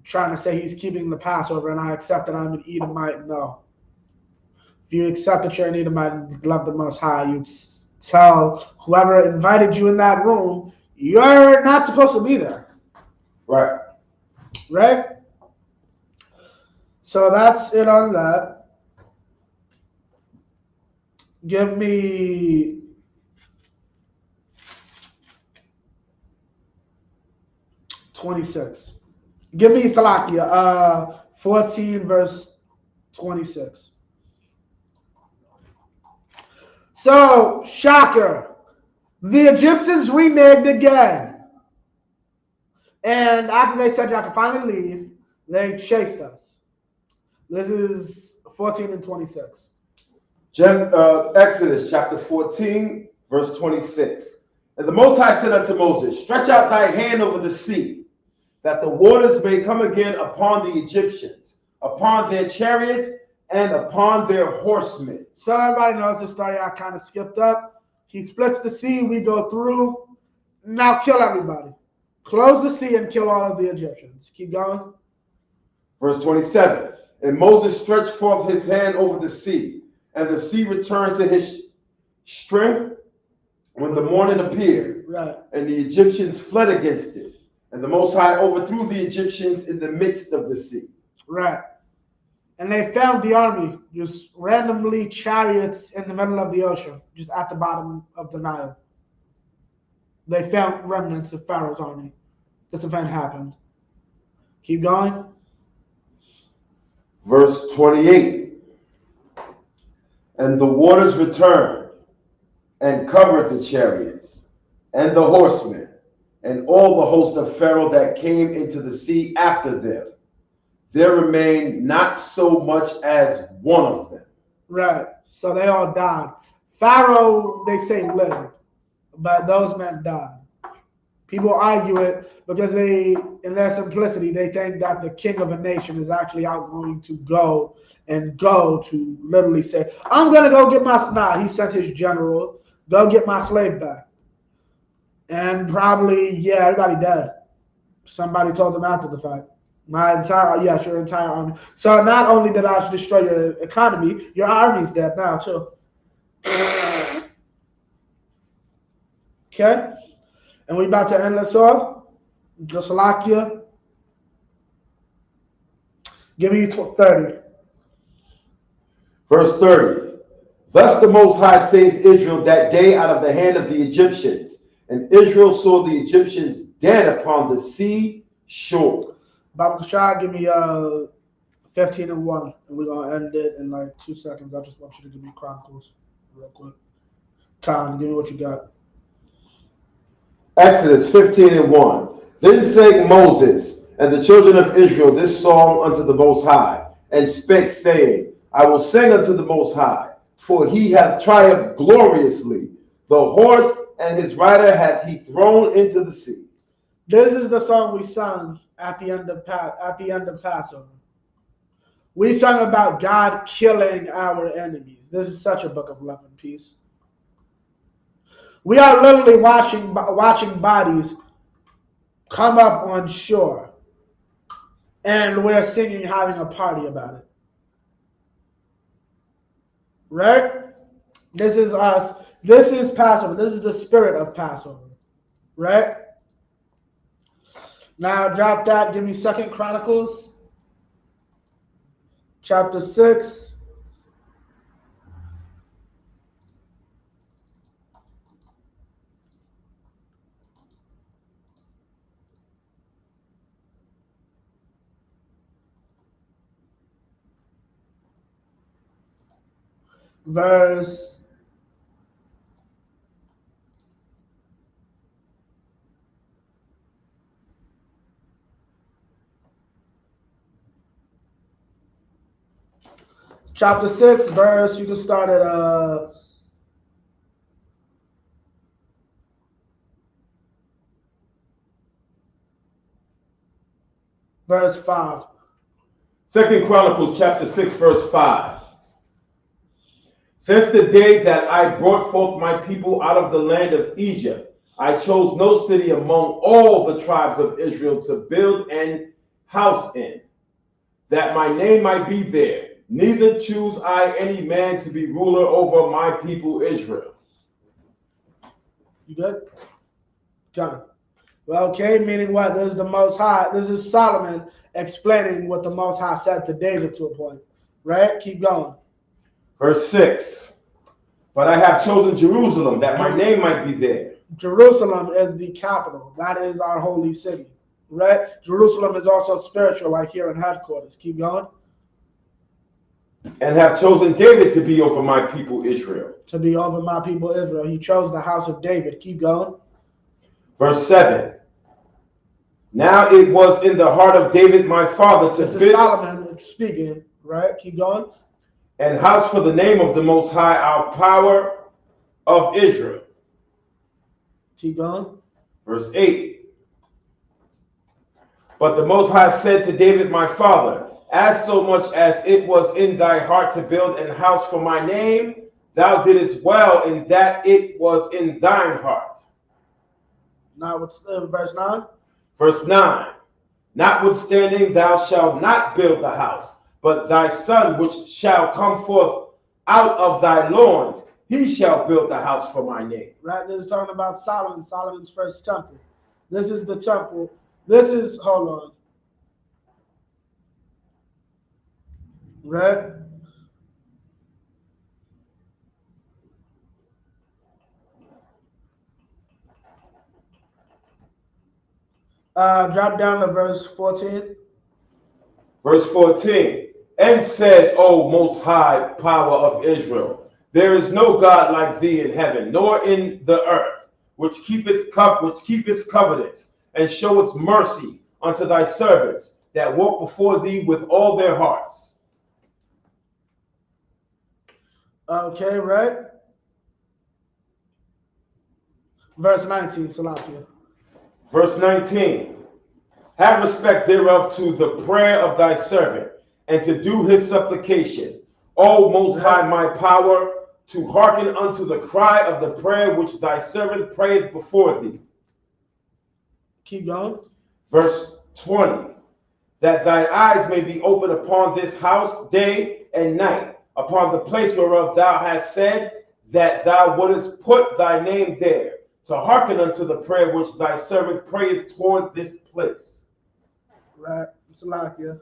trying to say he's keeping the Passover and I accept that I'm an Edomite. No. If you accept that you're an Edomite and love the Most High, you tell whoever invited you in that room, you're not supposed to be there. Right. Right? So that's it on that. Give me 26. Give me Salakia, 14 verse 26. So, shocker. The Egyptians reneged again. And after they said y'all can finally leave, they chased us. This is 14 and 26. Exodus chapter 14, verse 26. And the Most High said unto Moses, stretch out thy hand over the sea, that the waters may come again upon the Egyptians, upon their chariots, and upon their horsemen. So everybody knows the story I kind of skipped up. He splits the sea, we go through. Now kill everybody. Close the sea and kill all of the Egyptians. Keep going. Verse 27. And Moses stretched forth his hand over the sea, and the sea returned to his strength when the morning appeared. Right. And the Egyptians fled against it. And the Most High overthrew the Egyptians in the midst of the sea. Right. And they found the army, just randomly chariots in the middle of the ocean, just at the bottom of the Nile. They found remnants of Pharaoh's army. This event happened. Keep going. Verse 28. And the waters returned and covered the chariots and the horsemen and all the host of Pharaoh that came into the sea after them. There remained not so much as one of them. Right. So they all died. Pharaoh, they say, lived, but those men died. People argue it because they, in their simplicity, they think that the king of a nation is actually out going to go to literally say, I'm going to go get my, nah, he sent his general, go get my slave back. And probably, yeah, everybody dead. Somebody told them after the fact. Your entire army. So not only did I destroy your economy, your army's dead now too. Okay? And we about to end this off. Josalakia. Give me 30. Verse 30. Thus the Most High saved Israel that day out of the hand of the Egyptians. And Israel saw the Egyptians dead upon the sea shore. Baba Kashai, give me 15 and 1. And we're going to end it in like 2 seconds. I just want you to give me Chronicles real quick. Khan, give me what you got. Exodus 15 and 1. Then sang Moses and the children of Israel this song unto the Most High, and spake, saying, I will sing unto the Most High, for he hath triumphed gloriously. The horse and his rider hath he thrown into the sea. This is the song we sung at the end of Passover. We sung about God killing our enemies. This is such a book of love and peace. We are literally watching bodies come up on shore, and we're singing, having a party about it. Right? This is us. This is Passover. This is the spirit of Passover. Right? Now drop that. Give me 2 Chronicles, chapter 6. Verse 6, verse, you can start at verse 5. 2 Chronicles chapter 6, verse 5. Since the day that I brought forth my people out of the land of Egypt, I chose no city among all the tribes of Israel to build an house in, that my name might be there. Neither choose I any man to be ruler over my people Israel. You good? Done. Well, okay, meaning what? This is the Most High. This is Solomon explaining what the Most High said to David to a point. Right? Keep going. Verse 6. But I have chosen Jerusalem, that my name might be there. Jerusalem is the capital. That is our holy city. Right? Jerusalem is also spiritual, like here in headquarters. Keep going. and have chosen David to be over my people Israel. To be over my people Israel. He chose the house of David. Keep going. Verse 7. Now it was in the heart of David my father to This is build Solomon speaking, right? Keep going. an house for the name of the Most High, our power of Israel. Keep going. Verse 8. But the Most High said to David my father, as so much as it was in thy heart to build an house for my name, thou didst well in that it was in thine heart. Now what's verse 9? Verse 9. Notwithstanding, thou shalt not build the house, but thy son which shall come forth out of thy loins, he shall build the house for my name. Right, this is talking about Solomon, Solomon's first temple. This is the temple. This is, hold on. Right? Drop down to verse 14. Verse 14. And said, O Most High power of Israel, there is no God like thee in heaven, nor in the earth, which keepeth covenants, and showeth mercy unto thy servants that walk before thee with all their hearts. Okay, right? Verse 19, Salakia. Verse 19. Have respect thereof to the prayer of thy servant, and to do his supplication. O Most High, my power, to hearken unto the cry of the prayer which thy servant prayeth before thee. Keep going. Verse 20. That thy eyes may be open upon this house day and night, upon the place whereof thou hast said that thou wouldest put thy name there, to hearken unto the prayer which thy servant prayeth toward this place. Right, Salakia.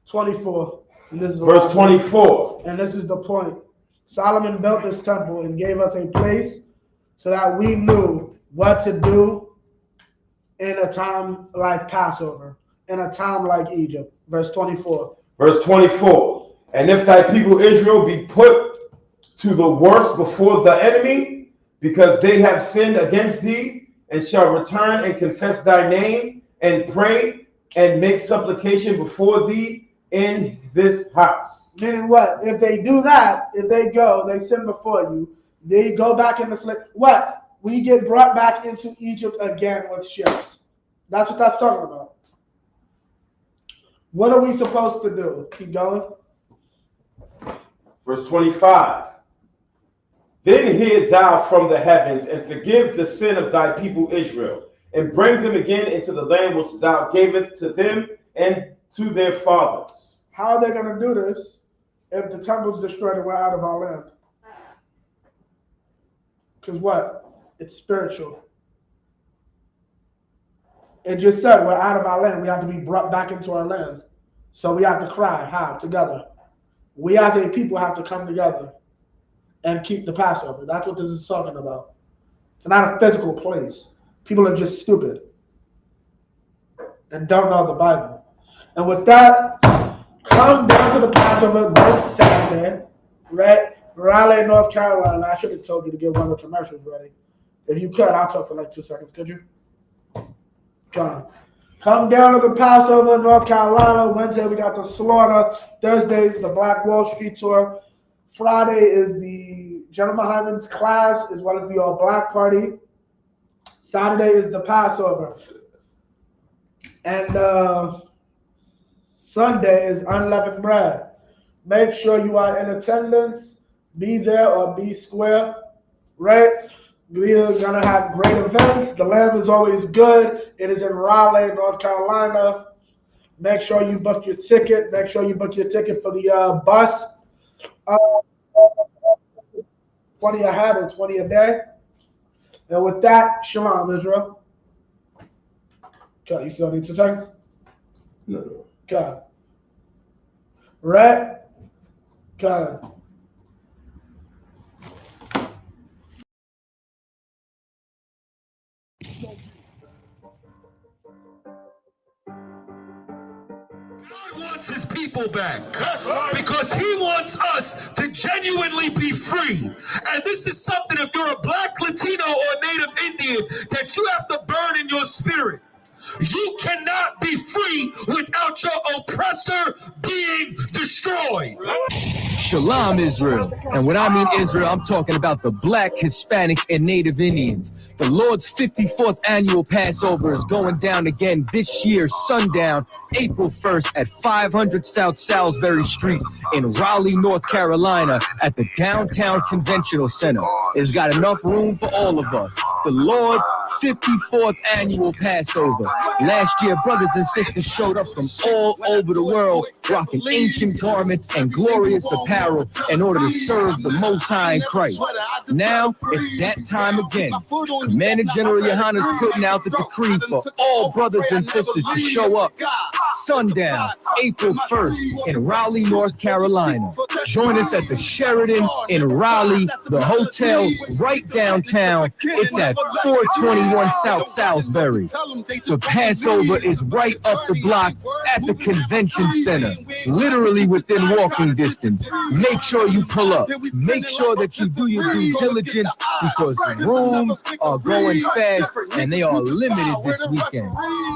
24. And this is Verse 24. And this is the point. Solomon built this temple and gave us a place so that we knew what to do in a time like Passover, in a time like Egypt. Verse 24. Verse 24. And if thy people Israel be put to the worst before the enemy, because they have sinned against thee, and shall return and confess thy name, and pray and make supplication before thee in this house. Meaning what? If they do that, if they go, they sin before you, they go back into slavery. What? We get brought back into Egypt again with ships. That's what that's talking about. What are we supposed to do? Keep going. Verse 25. Then hear thou from the heavens, and forgive the sin of thy people Israel, and bring them again into the land which thou gavest to them and to their fathers. How are they going to do this if the temple's destroyed and we're out of our land? Because what? It's spiritual. It just said we're out of our land. We have to be brought back into our land. So we have to cry. How? Together. We as a people have to come together and keep the Passover. That's what this is talking about. It's not a physical place. People are just stupid and don't know the Bible. And with that, come down to the Passover this Saturday, right? Raleigh, North Carolina. I should have told you to get one of the commercials ready. If you could, I'll talk for like 2 seconds. Could you? Come down to the Passover, North Carolina. Wednesday, we got the slaughter. Thursday's the Black Wall Street tour. Friday is the Gentleman Hyman's class, as well as the All Black Party. Saturday is the Passover. And Sunday is unleavened bread. Make sure you are in attendance. Be there or be square, right? We are going to have great events. The Lamb is always good. It is in Raleigh, North Carolina. Make sure you book your ticket. Make sure you book your ticket for the bus. 20 a head or 20 a day. And with that, shalom, Israel. Okay, you still need 2 seconds? No. Okay. Right? Okay. God wants his people back because he wants us to genuinely be free. And this is something, if you're a black, Latino, or Native Indian, that you have to burn in your spirit. You cannot be free without your oppressor being destroyed. Shalom, Israel. And when I mean Israel, I'm talking about the Black, Hispanic, and Native Indians. The Lord's 54th annual Passover is going down again this year, sundown, April 1st at 500 South Salisbury Street in Raleigh, North Carolina at the Downtown Conventional Center. It's got enough room for all of us. The Lord's 54th annual Passover. Last year, brothers and sisters showed up from all over the world, rocking ancient garments and glorious apparel in order to serve the Most High in Christ. Now, it's that time again. Commander General Yohana's putting out the decree for all brothers and sisters to show up sundown, April 1st in Raleigh, North Carolina. Join us at the Sheridan in Raleigh, the hotel right downtown. It's at 421 South Salisbury. The Passover is right up the block at the convention center, literally within walking distance. Make sure you pull up. Make sure that you do your due diligence because rooms are going fast and they are limited this weekend.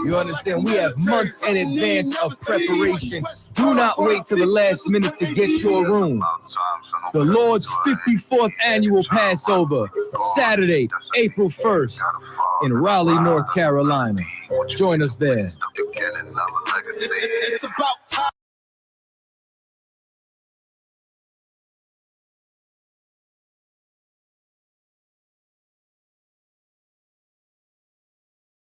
You understand? We have months in advance of preparation. Do not wait till the last minute to get your room. The Lord's 54th annual Passover, Saturday, April 1st in Raleigh, North Carolina. Join us there. It's about